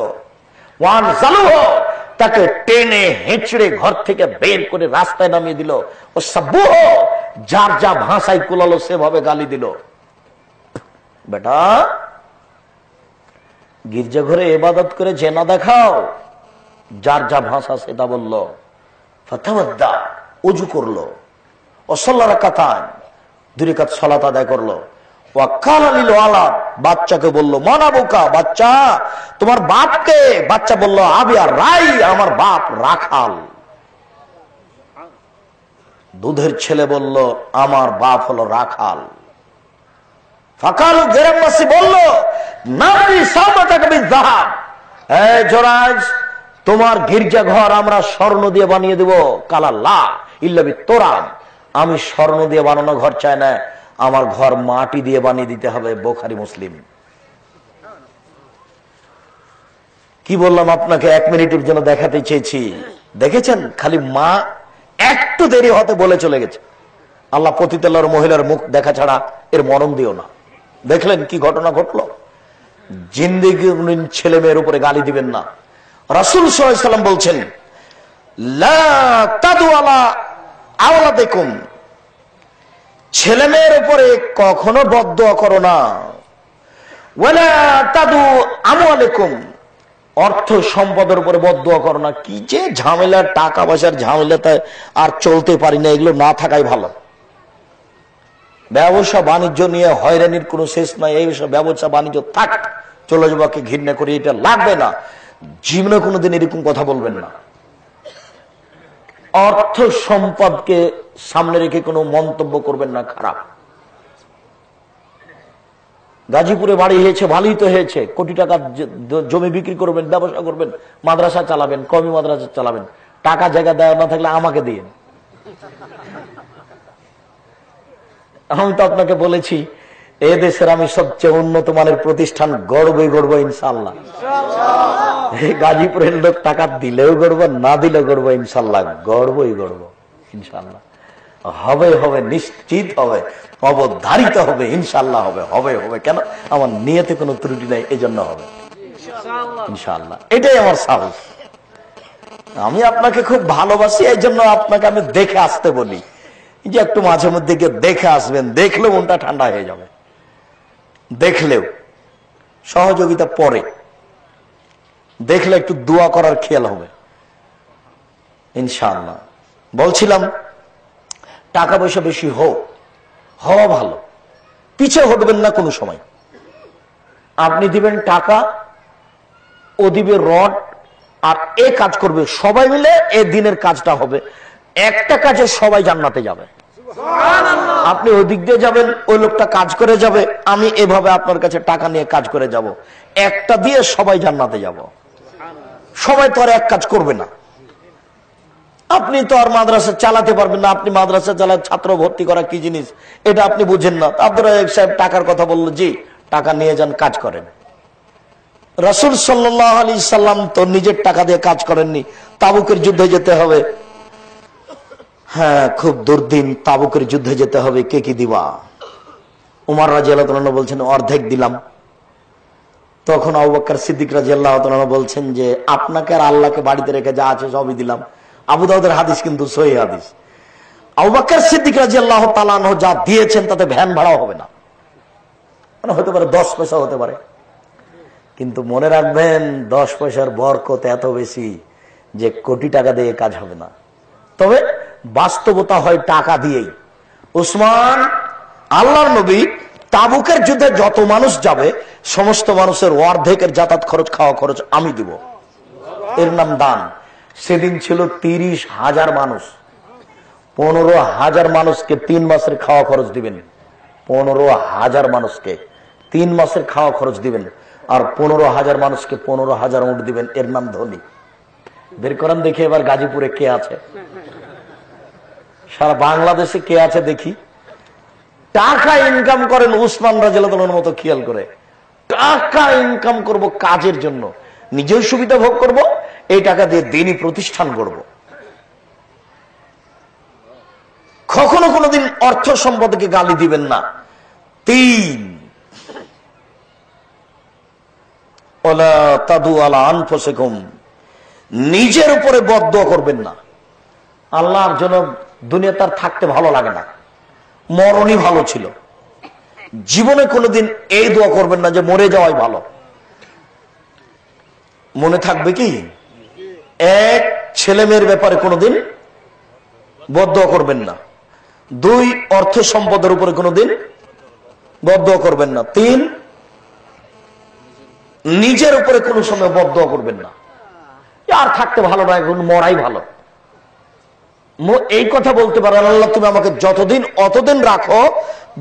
S1: ওয়ান জালুহু, তাকে টেনে হেঁচড়ে ঘর থেকে বের করে রাস্তায় নামিয়ে দিল। ও সাব্বুহু, যার যা ভাষায় কুলালো সেভাবে গালি দিল। বেটা গির্জাঘরে ইবাদত করে জেনা দেখাও, যার যা ভাষা সেটা বলল। ফাতাওয়াদ্দা, ওযু করলো। ও সাল্লা রাকাতান, 2 রাকাত সালাত আদায় করলো। ওয়া কালা লিল ওয়ালাদ, বাচ্চাকে বলল মানাবুকা, বাচ্চা তোমার বাপকে। বাচ্চা বলল আবিয়া রাই, আমার বাপ রাখাল। দুধের ছেলে বলল আমার বাপ হলো রাখাল। ফাকালু গ্রামবাসী বলল, নারী সাওমাতাকা বিযাহাব, এই জোরাজ, তোমার গির্জা ঘর আমরা স্বর্ণ দিয়ে বানিয়ে দেব। কালাল্লাহ ইল্লা বিত্তুরাব, আমি স্বর্ণ দিয়ে বানানো ঘর চাই না, আমার ঘর মাটি দিয়ে বানিয়ে দিতে হবে। বুখারী মুসলিম। কি বললাম আপনাকে, 1 মিনিটের জন্য দেখাতে চেয়েছি। দেখেছেন, খালি মা একটু দেরি হতে বলে চলে গেছে। আল্লাহ পতিতালয়ের মহিলার মুখ দেখা ছাড়া এর মরণ দিও না। দেখলেন কি ঘটনা ঘটলো? জিন্দেগি ছেলে মেয়ের উপরে গালি দিবেন না। রাসূল সাল্লাল্লাহু আলাইহি সাল্লাম বলছেন, লা তাদু আলা আওলাদিকুম, ছেলে মেয়ের উপরে কখনো বদদোয়া করো না। ওয়ালা তাদু আমওয়ালাকুম, অর্থ সম্পদের উপরে বদদোয়া করো না। কি যে ঝামেলা, টাকা পয়সার ঝামেলাতে আর চলতে পারি না, এগুলো না থাকাই ভালো। ব্যবসা বাণিজ্য নিয়ে হয়রানির কোনো শেষ নাই। এই ব্যবসা বাণিজ্য থাক, চলে যাবাকে ঘৃণা করি, এটা লাগবে না। জীবনে কোনোদিন এরকম কথা বলবেন না। অর্থ সম্পদকে সামনে রেখে কোনো মন্তব্য করবেন না খারাপ। গাজীপুরে বাড়ি হয়েছে, ভালোই তো হয়েছে। কোটি টাকা জমি বিক্রি করবেন, ব্যবসা করবেন, মাদ্রাসা চালাবেন, কমি মাদ্রাসা চালাবেন। টাকা জায়গা দেওয়া না থাকলে আমাকে দিন। আমি তো আপনাকে বলেছি, এ দেশের আমি সবচেয়ে উন্নত মানের প্রতিষ্ঠান গড়বই গড়বো ইনশাল্লাহ। গাজীপুরের লোক টাকা দিলেও গড়বো, না দিলেও গড়বো ইনশাল্লাহ। গড়বই গড়বো ইনশাল্লাহ। হবে হবে, নিশ্চিত হবে, অবধারিত হবে, ইনশাল্লাহ হবে, হবে হবে। কেন? আমার নিয়তে কোনো ত্রুটি নাই, এই জন্য হবে ইনশাল্লাহ। এটাই আমার সাহস। আমি আপনাকে খুব ভালোবাসি, এই জন্য আপনাকে আমি দেখে আসতে বলি, যে একটু মাঝে মধ্যে গিয়ে দেখে আসবেন। দেখলেও মনটা ঠান্ডা হয়ে যাবে, দেখলেও সহযোগিতা পরে, দেখলে একটু দোয়া করার খেয়াল হবে ইনশাআল্লাহ। বলছিলাম, টাকা পয়সা বেশি হওয়া ভালো, পিছে হটবেন না কোনো সময়। আপনি দিবেন টাকা, ও দিবে রড, আর এ কাজ করবে, সবাই মিলে এ দিনের কাজটা হবে। একটা কাজে সবাই জান্নাতে যাবে। আপনি ওই দিক দিয়ে যাবেন, ওই লোকটা কাজ করে যাবে, আমি এভাবে আপনার কাছে টাকা নিয়ে কাজ করে যাব। একটা দিয়ে সবাই জান্নাতে যাব। সবাই তো আর এক কাজ করবে না। আপনি তো আর মাদ্রাসা চালাতে পারবেন না। আপনি মাদ্রাসা চালায় ছাত্র ভর্তি করা কি জিনিস এটা আপনি বুঝেন না। আব্দুর রাজ্জাক সাহেব টাকার কথা বললো, জি টাকা নিয়ে যান, কাজ করেন। রাসূল সাল্লাল্লাহু আলাইহি সাল্লাম তো নিজের টাকা দিয়ে কাজ করেননি। তাবুকের যুদ্ধে যেতে হবে, হ্যাঁ খুব দুর্দিন, তাবুকের যুদ্ধে যেতে হবে, কে কি দিবা? উমর রাদিয়াল্লাহু তাআলা বলছেন অর্ধেক দিলাম। তখন আবু বকর সিদ্দিক রাদিয়াল্লাহু তাআলা বলছেন যে আপনাকে আর আল্লাহকে বাড়িতে রেখে যা আছে সবই দিলাম। আবু দাউদের হাদিস কিন্তু সহিহ হাদিস। আবু বকর সিদ্দিক রাদিয়াল্লাহু তাআলা যা দিয়েছেন তাতে ভ্যান ভাড়াও হবে না, মানে হতে পারে 10 পয়সা হতে পারে, কিন্তু মনে রাখবেন 10 পয়সার বরকত এত বেশি যে কোটি টাকা দিয়ে কাজ হবে না। তবে বাস্তবতা হয় টাকা দিয়েই। উসমান, আল্লাহর নবী, তাবুকের যুদ্ধে যত মানুষ যাবে সমস্ত মানুষের অর্ধেকের যাতায়াত খরচ, খাওয়া খরচ আমি দিব, এর নাম দান। সেদিন ছিল 30,000 মানুষ। 15,000 মানুষকে 3 মাসের খাওয়া খরচ দিবেন। 15,000 মানুষকে 3 মাসের খাওয়া খরচ দিবেন, আর 15,000 মানুষকে 15,000 উট দিবেন, এর নাম ধনী। বের করেন দেখি এবার গাজীপুরে কে আছে, সারা বাংলাদেশে কে আছে দেখি। টাকা ইনকাম করেন উসমান রাদিয়াল্লাহু তাআলার মতো খেয়াল করে। টাকা ইনকাম করব কাজের জন্য, নিজের সুবিধা ভোগ করব, এই টাকা দিয়ে দিনী প্রতিষ্ঠান করব। কখনো কোনোদিন অর্থ সম্পদকে গালি দিবেন না। 3, ওয়ালা তাদু আলা আনফুসিকুম, নিজের উপরে বদদোয়া করবেন না। আল্লাহর জন্য দুনিয়া তার থাকতে ভালো লাগে না, মরণই ভালো ছিল। জীবনে কোনোদিন এই দোয়া করবেন না যে মরে যাওয়াই ভালো। মনে থাকবে কি? এক, ছেলে মেয়ের ব্যাপারে কোনোদিন বদদোয়া করবেন না। 2, অর্থ সম্পদের উপরে কোনোদিন বদদোয়া করবেন না। 3, নিজের উপরে কোনো সময় বদদোয়া করবেন না। আর থাকতে ভালো না, এখন মরাই ভালো। এই কথা বলতে পারেন, আল্লাহ তুমি আমাকে যতদিন অতদিন রাখো,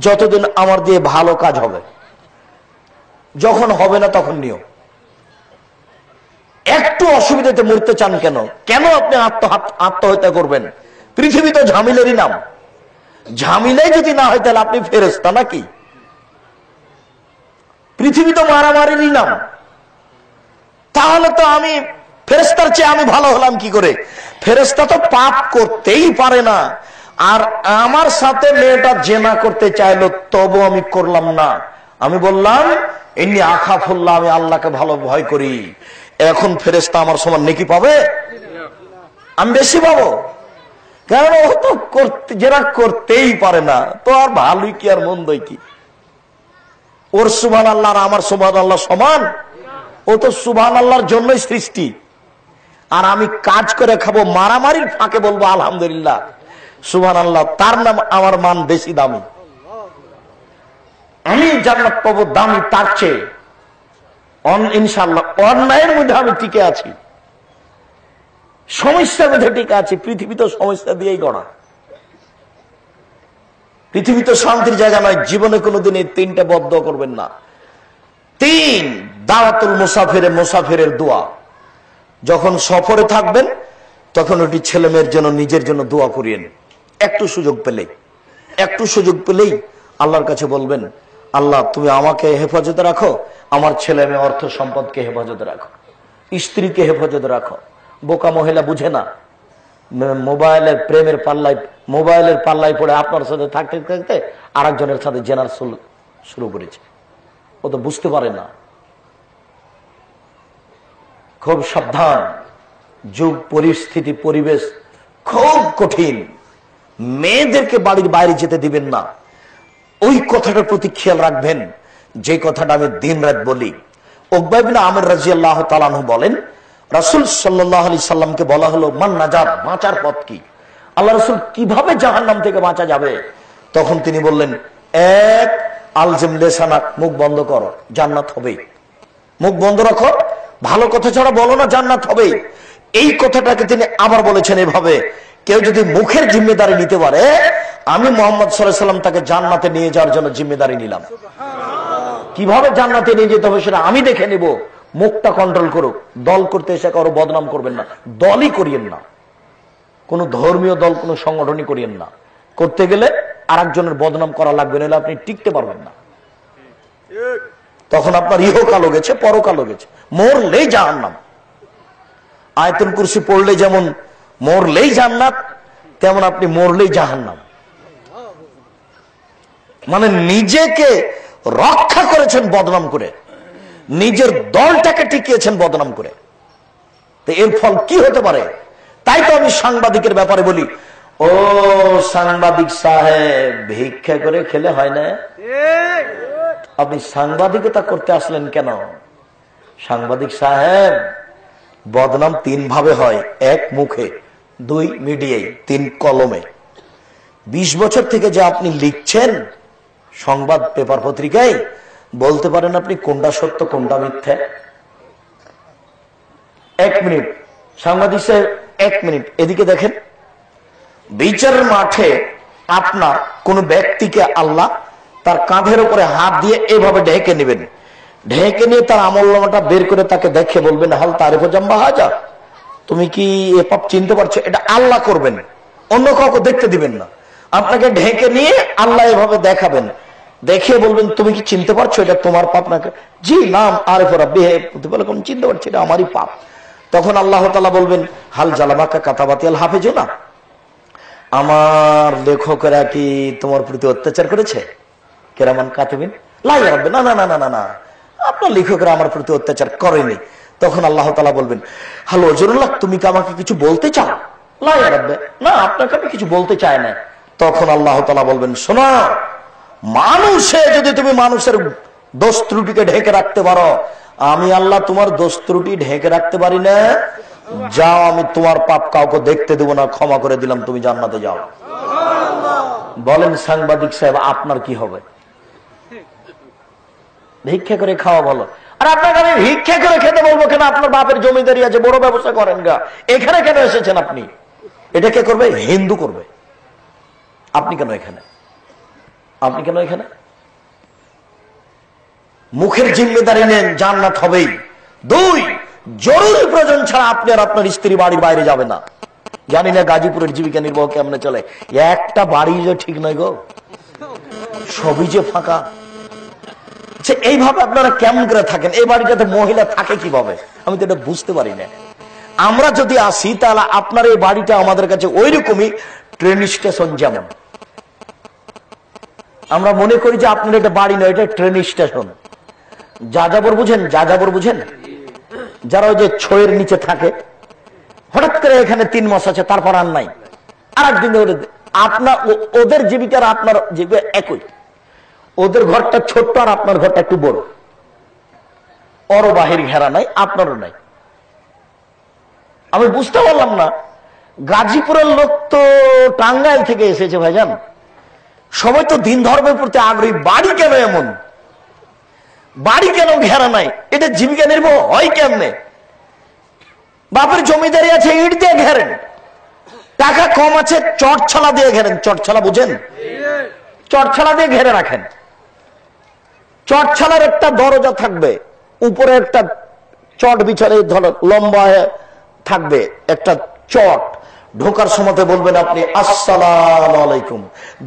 S1: যতদিন আমার দিয়ে ভালো কাজ হবে, যখন হবে না তখন নিও। একটু অসুবিধাতে মরতে চান কেন? কেন আপনি আত্মহত্যা করবেন? পৃথিবী তো ঝামেলেরই নাম। ঝামেলাই যদি না হয় তাহলে আপনি ফেরেশতা নাকি? পৃথিবী তো মারামারিরই নাম। তাহলে তো আমি ফেরেশতার চেয়ে আমি ভালো হলাম কি করে? ফেরেশতা তো পাপ করতেই পারে না। আর আমার সাথে মেয়েটা জেনা করতে চাইলো, তবু আমি করলাম না। আমি বললাম এমনি আখাফুল্লাহ, আমি আল্লাহকে ভালো ভয় করি। এখন ফেরেশতা আমার সমান নেকি পাবে? আমি বেশি পাবো, কারণ ও তো জেনা করতেই পারে না। তো আর ভালোই কি আর মন্দই কি? ওর সুবহানাল্লাহ আর আমার সুবহানাল্লাহ সমান? ও তো সুবহানাল্লাহর জন্যই সৃষ্টি। আর আমি কাজ করে খাবো, মারামারির ফাঁকে বলবো আলহামদুলিল্লাহ সুবহানাল্লাহ, তার নাম আমার মান বেশি দামি। আমি জান্নাত পাবো দামি তার চেয়ে। ইনশাআল্লাহ অন্যায়ের মধ্যে আমি টিকে আছি, সমস্যার মধ্যে টিকে আছি। পৃথিবী তো সমস্যা দিয়েই গড়া। পৃথিবী তো শান্তির জায়গা নয়। জীবনে কোনোদিন এই তিনটা বদ্ধ করবেন না। 3 দাওয়াতুল মুসাফিরে, মুসাফিরের দোয়া। যখন সফরে থাকবেন তখন ওটি ছেলে মেয়ের জন্য, নিজের জন্য দোয়া করিয়েন। একটু সুযোগ পেলেই আল্লাহর কাছে বলবেন, আল্লাহ তুমি আমাকে হেফাজতে রাখো, আমার ছেলে মেয়ে অর্থ সম্পদকে হেফাজতে রাখো, স্ত্রীকে হেফাজতে রাখো। বোকা মহিলা বুঝে না, মোবাইলের প্রেমের পাল্লায় পড়ে আপনার সাথে থাকতে থাকতে আরেকজনের সাথে জেনার শুরু করেছে। ও তো বুঝতে পারে না। খুব সাবধান। যুগ, পরিস্থিতি, পরিবেশ খুব কঠিন। মেয়েদেরকে বাড়ির বাইরে যেতে দিবেন না। ওই কথাটার প্রতি খেয়াল রাখবেন, যে কথাটা আমি দিন রাত বলি। উকবা ইবনে আমির রাদিয়াল্লাহু তাআলা আনহু বলেন, রাসূল সাল্লাল্লাহু আলাইহি সাল্লামকে বলা হলো, মান নাজাত, বাঁচার পথ কি? আল্লাহ রাসূল কিভাবে জাহান্নাম থেকে বাঁচা যাবে? তখন তিনি বললেন, 1 আলজিম লিসানাক, মুখ বন্ধ করো, জান্নাত হবে। মুখ বন্ধ রাখো, ভালো কথা ছাড়া বলো না, জান্নাত হবে। এই কথাটাকে তিনি আবার বলেছেন এভাবে, কেউ যদি মুখের জিম্মেদারি নিতে পারে, আমি মুহাম্মদ সাল্লাল্লাহু আলাইহি সাল্লাম তাকে জান্নাতে নিয়ে যাওয়ার জন্য জিম্মেদারি নিলাম। কিভাবে জান্নাতে নিয়ে যেতে হবে সেটা আমি দেখে নিব। মুখটা কন্ট্রোল করুক। দল করতে এসে কারো বদনাম করবেন না, দলই করিয়েন না। কোন ধর্মীয় দল, কোন সংগঠনই করিয়েন না। করতে গেলে আরেকজনের বদনাম করা লাগবে, নাহলে আপনি টিকতে পারবেন না। তখন আপনার ইহকালও গেছে, পরকালও গেছে, মরলেই জাহান্নাম। আয়াতুল কুরসি পড়লে যেমন মরলেই জান্নাত, তেমন আপনি মরলেই জাহান্নাম। মানে নিজেকে রক্ষা করেছেন বদনাম করে, নিজের দলটাকে টিকিয়েছেন বদনাম করে। তো এর ফল কি হতে পারে? তাই তো আমি সাংবাদিকের ব্যাপারে বলি, ও সাংবাদিক সাহেব, ভিক্ষা করে খেলে হয় না। আপনি সাংবাদিকতা করতে আসলেন কেন? সাংবাদিক সাহেব, বদনাম 3 ভাবে হয়। 1 মুখে, 2 মিডিয়ায়, 3 কলমে। 20 বছর থেকে যে আপনি লিখছেন সংবাদ পেপার পত্রিকায়, বলতে পারেন আপনি কোনটা সত্য কোনটা মিথ্যা? 1 মিনিট সাংবাদিক সাহেব, 1 মিনিট এদিকে দেখেন। বিচারের মাঠে আপনার কোন ব্যক্তিকে আল্লাহ তার কাঁধের উপরে হাত দিয়ে এভাবে ঢেকে নেবেন। ঢেকে নিয়ে তার আমলনামাটা বের করে তাকে দেখে বলবেন, হাল তারিফ জাম্বা হাজা, তুমি কি এ পাপ চিনতে পারছো? এটা আল্লাহ করবেন, অন্য কাউকে দেখতে দিবেন না। আপনাকে ঢেকে নিয়ে আল্লাহ এভাবে দেখাবেন, দেখিয়ে বলবেন, তুমি কি চিনতে পারছো এটা তোমার পাপ? নাকি জি নাম আরিফ রাব্বি, কোন চিনতে পারছি, এটা আমারই পাপ। তখন আল্লাহ তাআলা বলবেন, হাল জালামাকা কাতাবাতি আল হাফেজুনা, আমার লেখকেরা কি তোমার প্রতি অত্যাচার করেছে? কেরামান কাতিবিন লা ইয়া রাব্বি, না না না না না, আপনার লেখকরা আমার প্রতি অত্যাচার করেনি। তখন আল্লাহ তাআলা বলবেন, হাল ওয়াজরুল্লাহ, তুমি কি আমাকে কিছু বলতে চাও? লা ইয়া রাব্বি, না আপনাকে আমি কিছু বলতে চাই না। তখন আল্লাহ তাআলা বলবেন, শোনো, মানুষে যদি তুমি মানুষের দোষ ত্রুটিকে ঢেকে রাখতে পারো, আমি আল্লাহ তোমার দোষ ত্রুটি ঢেকে রাখতে পারি না। যাও, আমি তোমার পাপ কাউকে দেখতে দেব না, ক্ষমা করে দিলাম, তুমি জান্নাতে যাও। বলেন সাংবাদিক সাহেব, আপনার কি হবে? ভিক্ষা করে খাওয়া ভালো। আর আপনাকে আমি ভিক্ষা করে খেতে বলবো কেন? আপনার বাপের জমিদারি আছে, বড় ব্যবসা করেন গা, এখানে কেন এসেছেন আপনি? এটা কে করবে? হিন্দু করবে। আপনি কেন এখানে? আপনি কেন এখানে? মুখের জিম্মেদারি নেন, জান্নাত হবেই। 2, জরুরি প্রয়োজন ছাড়া আপনি আর আপনার স্ত্রী বাড়ির বাইরে যাবে না। জানি না গাজীপুরের জীবিকা নির্বাহ কেমনে চলে, একটা বাড়ি যে ঠিক নয় গো, সবই যে ফাঁকা। এইভাবে আপনারা কেমন করে থাকেন? এই বাড়িটাতে মহিলা থাকে কিভাবে আমি তো এটা বুঝতে পারি না। আমরা যদি আসি তাহলে আপনার এই বাড়িটা আমাদের কাছে ওই রকমই ট্রেন স্টেশন। যেমন আমরা মনে করি যে আপনার এটা বাড়ি নয়, এটা ট্রেন স্টেশন। যাযাবর বুঝেন? যাযাবর বুঝেন? যারা ওই যে ছয়ের নিচে থাকে, হঠাৎ করে এখানে 3 মাস আছে, তারপর আর নাই, আর একদিন আপনার ওদের জীবিকার আপনার জীবিকা একই। ওদের ঘরটা ছোট্ট আর আপনার ঘরটা একটু বড়, ওরও বাহির ঘেরা নাই, আপনারও নাই। আমি বুঝতে পারলাম না, গাজীপুরের লোক তো টাঙ্গাইল থেকে এসেছে ভাইজান, সবাই তো দিন ধর্মের প্রতি আগ্রহী, বাড়ি কেন এমন? বাড়ি কেন ঘেরা নাই? এটা জীবিকা নির্বাহ হয় কেমনে? বাপের জমিদারি আছে, ইট দিয়ে ঘেরেন। টাকা কম আছে, চটছালা দিয়ে ঘেরেন। চটছালা বুঝেন? চটছালা দিয়ে ঘেরে রাখেন। চটছালার একটা দরজা থাকবে, উপরে একটা চট বিছালে ধরো লম্বা থাকবে একটা চট, ঢোকার সময় বলবেন আপনি আসসালামু আলাইকুম।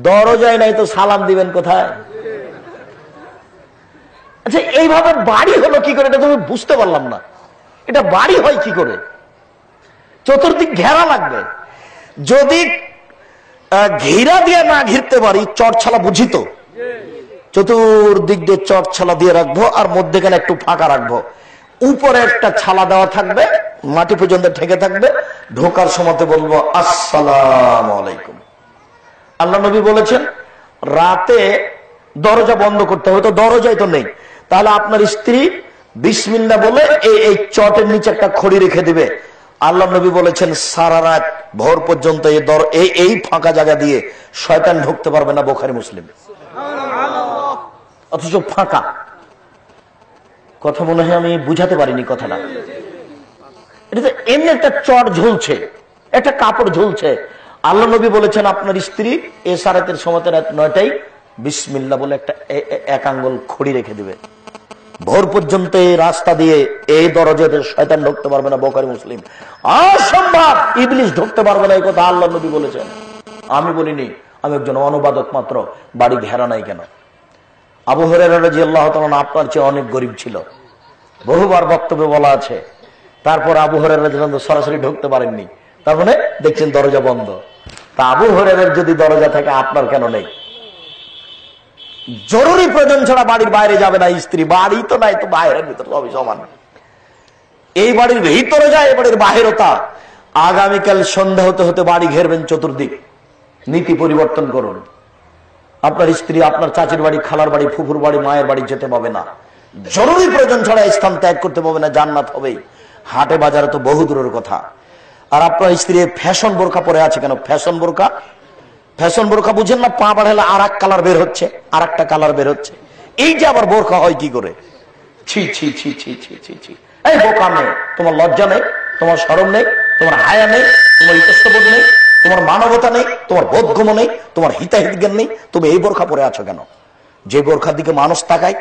S1: দরজায় নাই তো সালাম দিবেন কোথায়? আচ্ছা, এইভাবে বাড়ি হলো কি করে? এটা তুমি বুঝতে পারলাম না, এটা বাড়ি হয় কি করে? চতুর্দিক ঘেরা লাগবে। যদি ঘেরা দিয়ে না ঘিরতে পারি, চটছালা বুঝি তো, চতুর্দিক দিয়ে চটছালা দিয়ে রাখবো, আর মধ্যেখানে একটু ফাঁকা রাখবো, উপরে একটা ছালা দেওয়া থাকবে, মাটি পর্যন্ত ঠেকে থাকবে, ঢোকার সময় বলবো আসসালামু আলাইকুম। আল্লাহ নবী বলেছেন রাতে দরজা বন্ধ করতে হবে, তো দরজাই তো নেই, তাহলে আপনার স্ত্রী বিসমিল্লাহ বলে এই চটের নিচে একটা খড়ি রেখে দিবে। আল্লাহ নবী বলেছেন সারা রাত ভোর পর্যন্ত এই ফাঁকা জায়গা দিয়ে শয়তান ঢুকতে পারবে না। বুখারী মুসলিম। অথচ ফাঁকা। কথা মনে হয় আমি বুঝাতে পারিনি কথাটা। এটা তো এমনি একটা চট ঝুলছে, একটা কাপড় ঝুলছে। আল্লাহ নবী বলেছেন আপনার স্ত্রী এশারাতের সময় রাত 9টায় বিসমিল্লাহ বলে একটা 1 আঙ্গুল খড়ি রেখে দিবে। ভোর পর্যন্ত এই রাস্তা দিয়ে এই দরজাতে শয়তান ঢুকতে পারবে না। বুখারী মুসলিম। অসম্ভব, ইবলিস ঢুকতে পারবে না, এই কথা আল্লাহ নবী বলেছেন, আমি বলিনি। আমি একজন অনুবাদক মাত্র। বাড়ি ঘেরা নাই কেন? আবু হুরায়রা রাদিয়াল্লাহু তাআলা আপনার চেয়ে অনেক গরিব ছিল, বহুবার বক্তব্যে বলা আছে। তারপর আবু হুরায়রা রাদিয়াল্লাহু সরাসরি ঢুকতে পারেননি, তার মানে দেখছেন দরজা বন্ধ। তা আবু হুরায়রার যদি দরজা থাকে, আপনার কেন নেই? জরুরি প্রয়োজন ছাড়া বাড়ির বাইরে যাবে না স্ত্রী। বাড়ি তো নাই তো বাইরের ভিতর সবই সমান। এই বাড়ির ভিতরে যায়, এই বাড়ির বাহিরও তা। আগামীকাল সন্ধ্যা হতে হতে বাড়ি ঘেরবেন চতুর্দিক। নীতি পরিবর্তন করুন। আপনার স্ত্রী আপনার চাচির বাড়ি, খালার বাড়ি, ফুফুর বাড়ি, মায়ের বাড়ি যেতে পাবে না। জরুরি প্রয়োজন ছাড়া স্থান ত্যাগ করতে পাবে না, জান্নাত হবেই। হাটে বাজারে তো বহু দূরের কথা। আর আপনার স্ত্রী ফ্যাশন বোরকা পরে আছে কেন? ফ্যাশন বোরকা, ফ্যাশন বোরকা বুঝেন না? পা বাড়ালে আর এক কালার বের হচ্ছে, আর একটা কালার বের হচ্ছে। এই যে আবার বোরকা হয় কি করে? ছি ছি ছি ছি ছি ছি ছি। এই বোকা মেয়ে, তোমার লজ্জা নেই, তোমার শরম নেই, তোমার হায়া নেই, তোমার ইতস্তবোধ নেই, তোমার মানবতা নেই, তোমার বোধগম্য নেই, তোমার হিতাহিত জ্ঞান নেই। তুমি এই বোরখা পরে আছো কেন? যে বোরখার দিকে মানুষ তাকায়,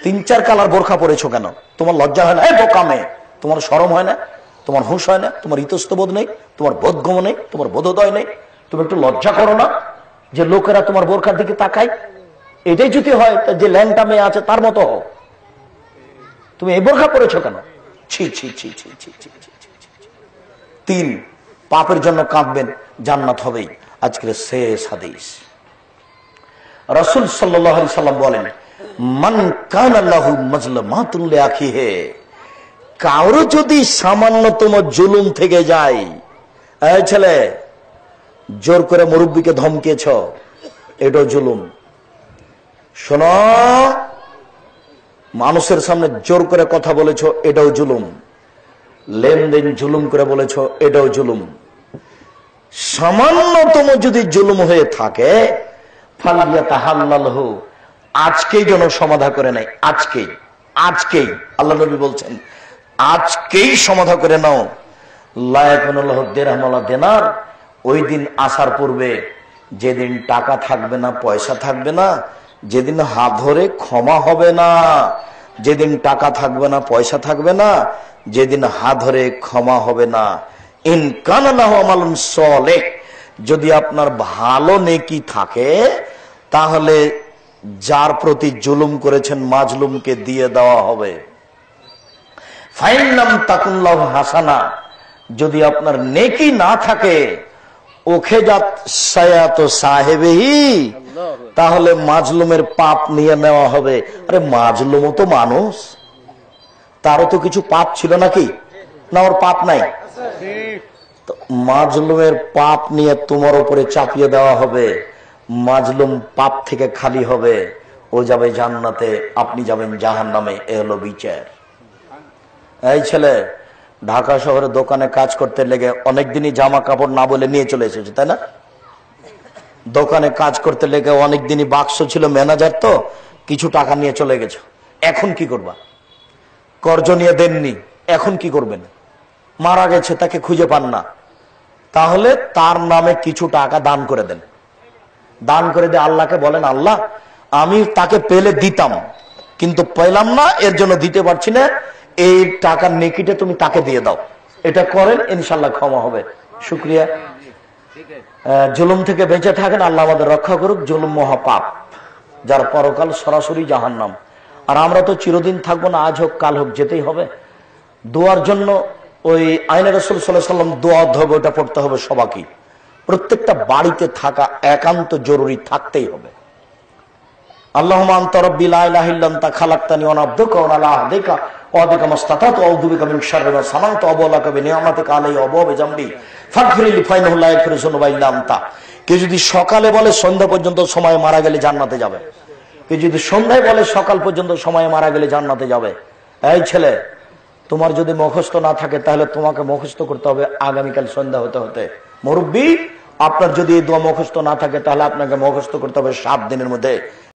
S1: 3-4 কালার বোরখা পরেছো কেন? তোমার লজ্জা হয় না? এই বোকা মেয়ে, তোমার শরম হয় না, তোমার হুঁশ হয় না, তোমার ইতস্তবোধ নেই, তোমার বোধগম্য নেই, তোমার বোধোদয় নেই? তুমি একটু লজ্জা করো না যে লোকেরা তোমার বোরখার দিকে তাকায়? এটাই যদি হয় যে ল্যাংটা মেয়ে আছে তার মতো হও। তুমি এই বোরখা পরেছো কেন? ছি ছি ছি ছি ছি ছি ছি। 3, পাপের জন্য কাঁদবেন, জান্নাত হবেই। আজকের শেষ হাদিস, রাসূল সাল্লাল্লাহু আলাইহি সাল্লাম বলেন, মান কানা লাহু মাজলামাতুন লিআখিহি, কারো যদি সামান্যতম জুলুম থেকে যায়, এই ছেলে জোর করে মুরব্বীকে ধমকিয়েছ, এটাও জুলুম। শোনো, মানুষের সামনে জোর করে কথা বলেছ, এটাও জুলুম। লেনদেন জুলুম করে বলেছ, এটাও জুলুম। সামান্যতম যদি জুলুম হয়ে থাকে, ফালিয়াতাহাল্লালহু, আজকেই যেন সমাধা করে নেয়। আজকেই, আজকেই। আল্লাহ নবী বলছেন আজকেই সমাধা করে নাও। লা ইয়াকুনুল্লাহু দিরহাম ওয়ালা দিনার, ওই দিন আসার পূর্বে যেদিন টাকা থাকবে না, পয়সা থাকবে না, যেদিন হাত ধরে ক্ষমা হবে না, যেদিন টাকা থাকবে না, পয়সা থাকবে না, যেদিন হাত ধরে ক্ষমা হবে না। ইন কানা লাহু আমালুন সালেহ, যদি আপনার ভালো নেকি থাকে তাহলে যার প্রতি জুলুম করেছেন মাজলুমকে দিয়ে দেওয়া হবে। ফাইন লাম তাকুন লাহু হাসানা, যদি আপনার নেকি না থাকে ওখেজাত সায়াত সাহেবেহি, তাহলে মাজলুমের পাপ নিয়ে নেওয়া হবে। আরে মাজলুমও তো মানুষ, তারও তো কিছু পাপ ছিল নাকি? না, ওর পাপ নাই? মাজলুমের পাপ নিয়ে তোমার উপরে চাপিয়ে দেওয়া হবে। মাজলুম পাপ থেকে খালি হবে, ও যাবে জান্নাতে, আপনি যাবেন জাহান্নামে। এ হলো বিচার। এই ছেলে ঢাকা শহরে দোকানে কাজ করতে লেগে অনেকদিনই জামা কাপড় না বলে নিয়ে চলে এসেছে, তাই না? দোকানে কাজ করতে লেগে অনেকদিনই বাক্স ছিল, ম্যানেজার তো কিছু টাকা নিয়ে চলে গেছে। এখন কি করবা? কর্জ নিয়ে দেননি, এখন কি করবেন? মারা গেছে, তাকে খুঁজে পান না, তাহলে তার নামে কিছু টাকা দান করে দেন। দান করে দিয়ে আল্লাহকে বলেন, আল্লাহ আমি তাকে পেলে দিতাম কিন্তু পেলাম না, এর জন্য দিতে পারছি না, এই টাকার নেকিটা তুমি তাকে দিয়ে দাও। এটা করেন, ইনশাল্লাহ ক্ষমা হবে। শুকরিয়া। জুলুম থেকে বেঁচে থাকেন, আল্লাহ আমাদের রক্ষা করুক। জুলুম মহাপাপ, যার পরকাল সরাসরি জাহান্নাম। আর আমরা তো চিরদিন থাকবো না, আজ হোক কাল হোক যেতেই হবে। দোয়ার জন্য ওই আইনে রাসূল সাল্লাল্লাহু আলাইহি ওয়াসাল্লাম দোয়া হবে, ওটা পড়তে হবে সবাইকে। প্রত্যেকটা বাড়িতে থাকা একান্ত জরুরি, থাকতেই হবে। আল্লাহুম্মা আনতা রাব্বি লা ইলাহা ইল্লা আনতা খালাকতানি ওয়া আনা আবদুকা ওয়া আলা আহদিকা ওয়া বিকা মাসতাতাতু আউযু বিকা মিন শাররি মা সানাতু ওয়া আবুলাকা বিনিআমাতিকা আলাইয়া ওয়া বিজামবি ফাগফিরলি ফাইন্নাহু লা ইয়াগফিরু যুনুবা ইল্লা আনতা। কে যদি সকালে বলে সন্ধ্যা পর্যন্ত সময় মারা গেলে জান্নাতে যাবে, কে যদি সন্ধ্যায় বলে সকাল পর্যন্ত সময় মারা গেলে জান্নাতে যাবে। এই ছেলে, তোমার যদি মুখস্থ না থাকে তাহলে তোমাকে মুখস্থ করতে হবে আগামীকাল সন্ধ্যা হতে হতে। মুরব্বী, আপনার যদি এই দোয়া মুখস্থ না থাকে তাহলে আপনাকে মুখস্থ করতে হবে 7 দিনের মধ্যে।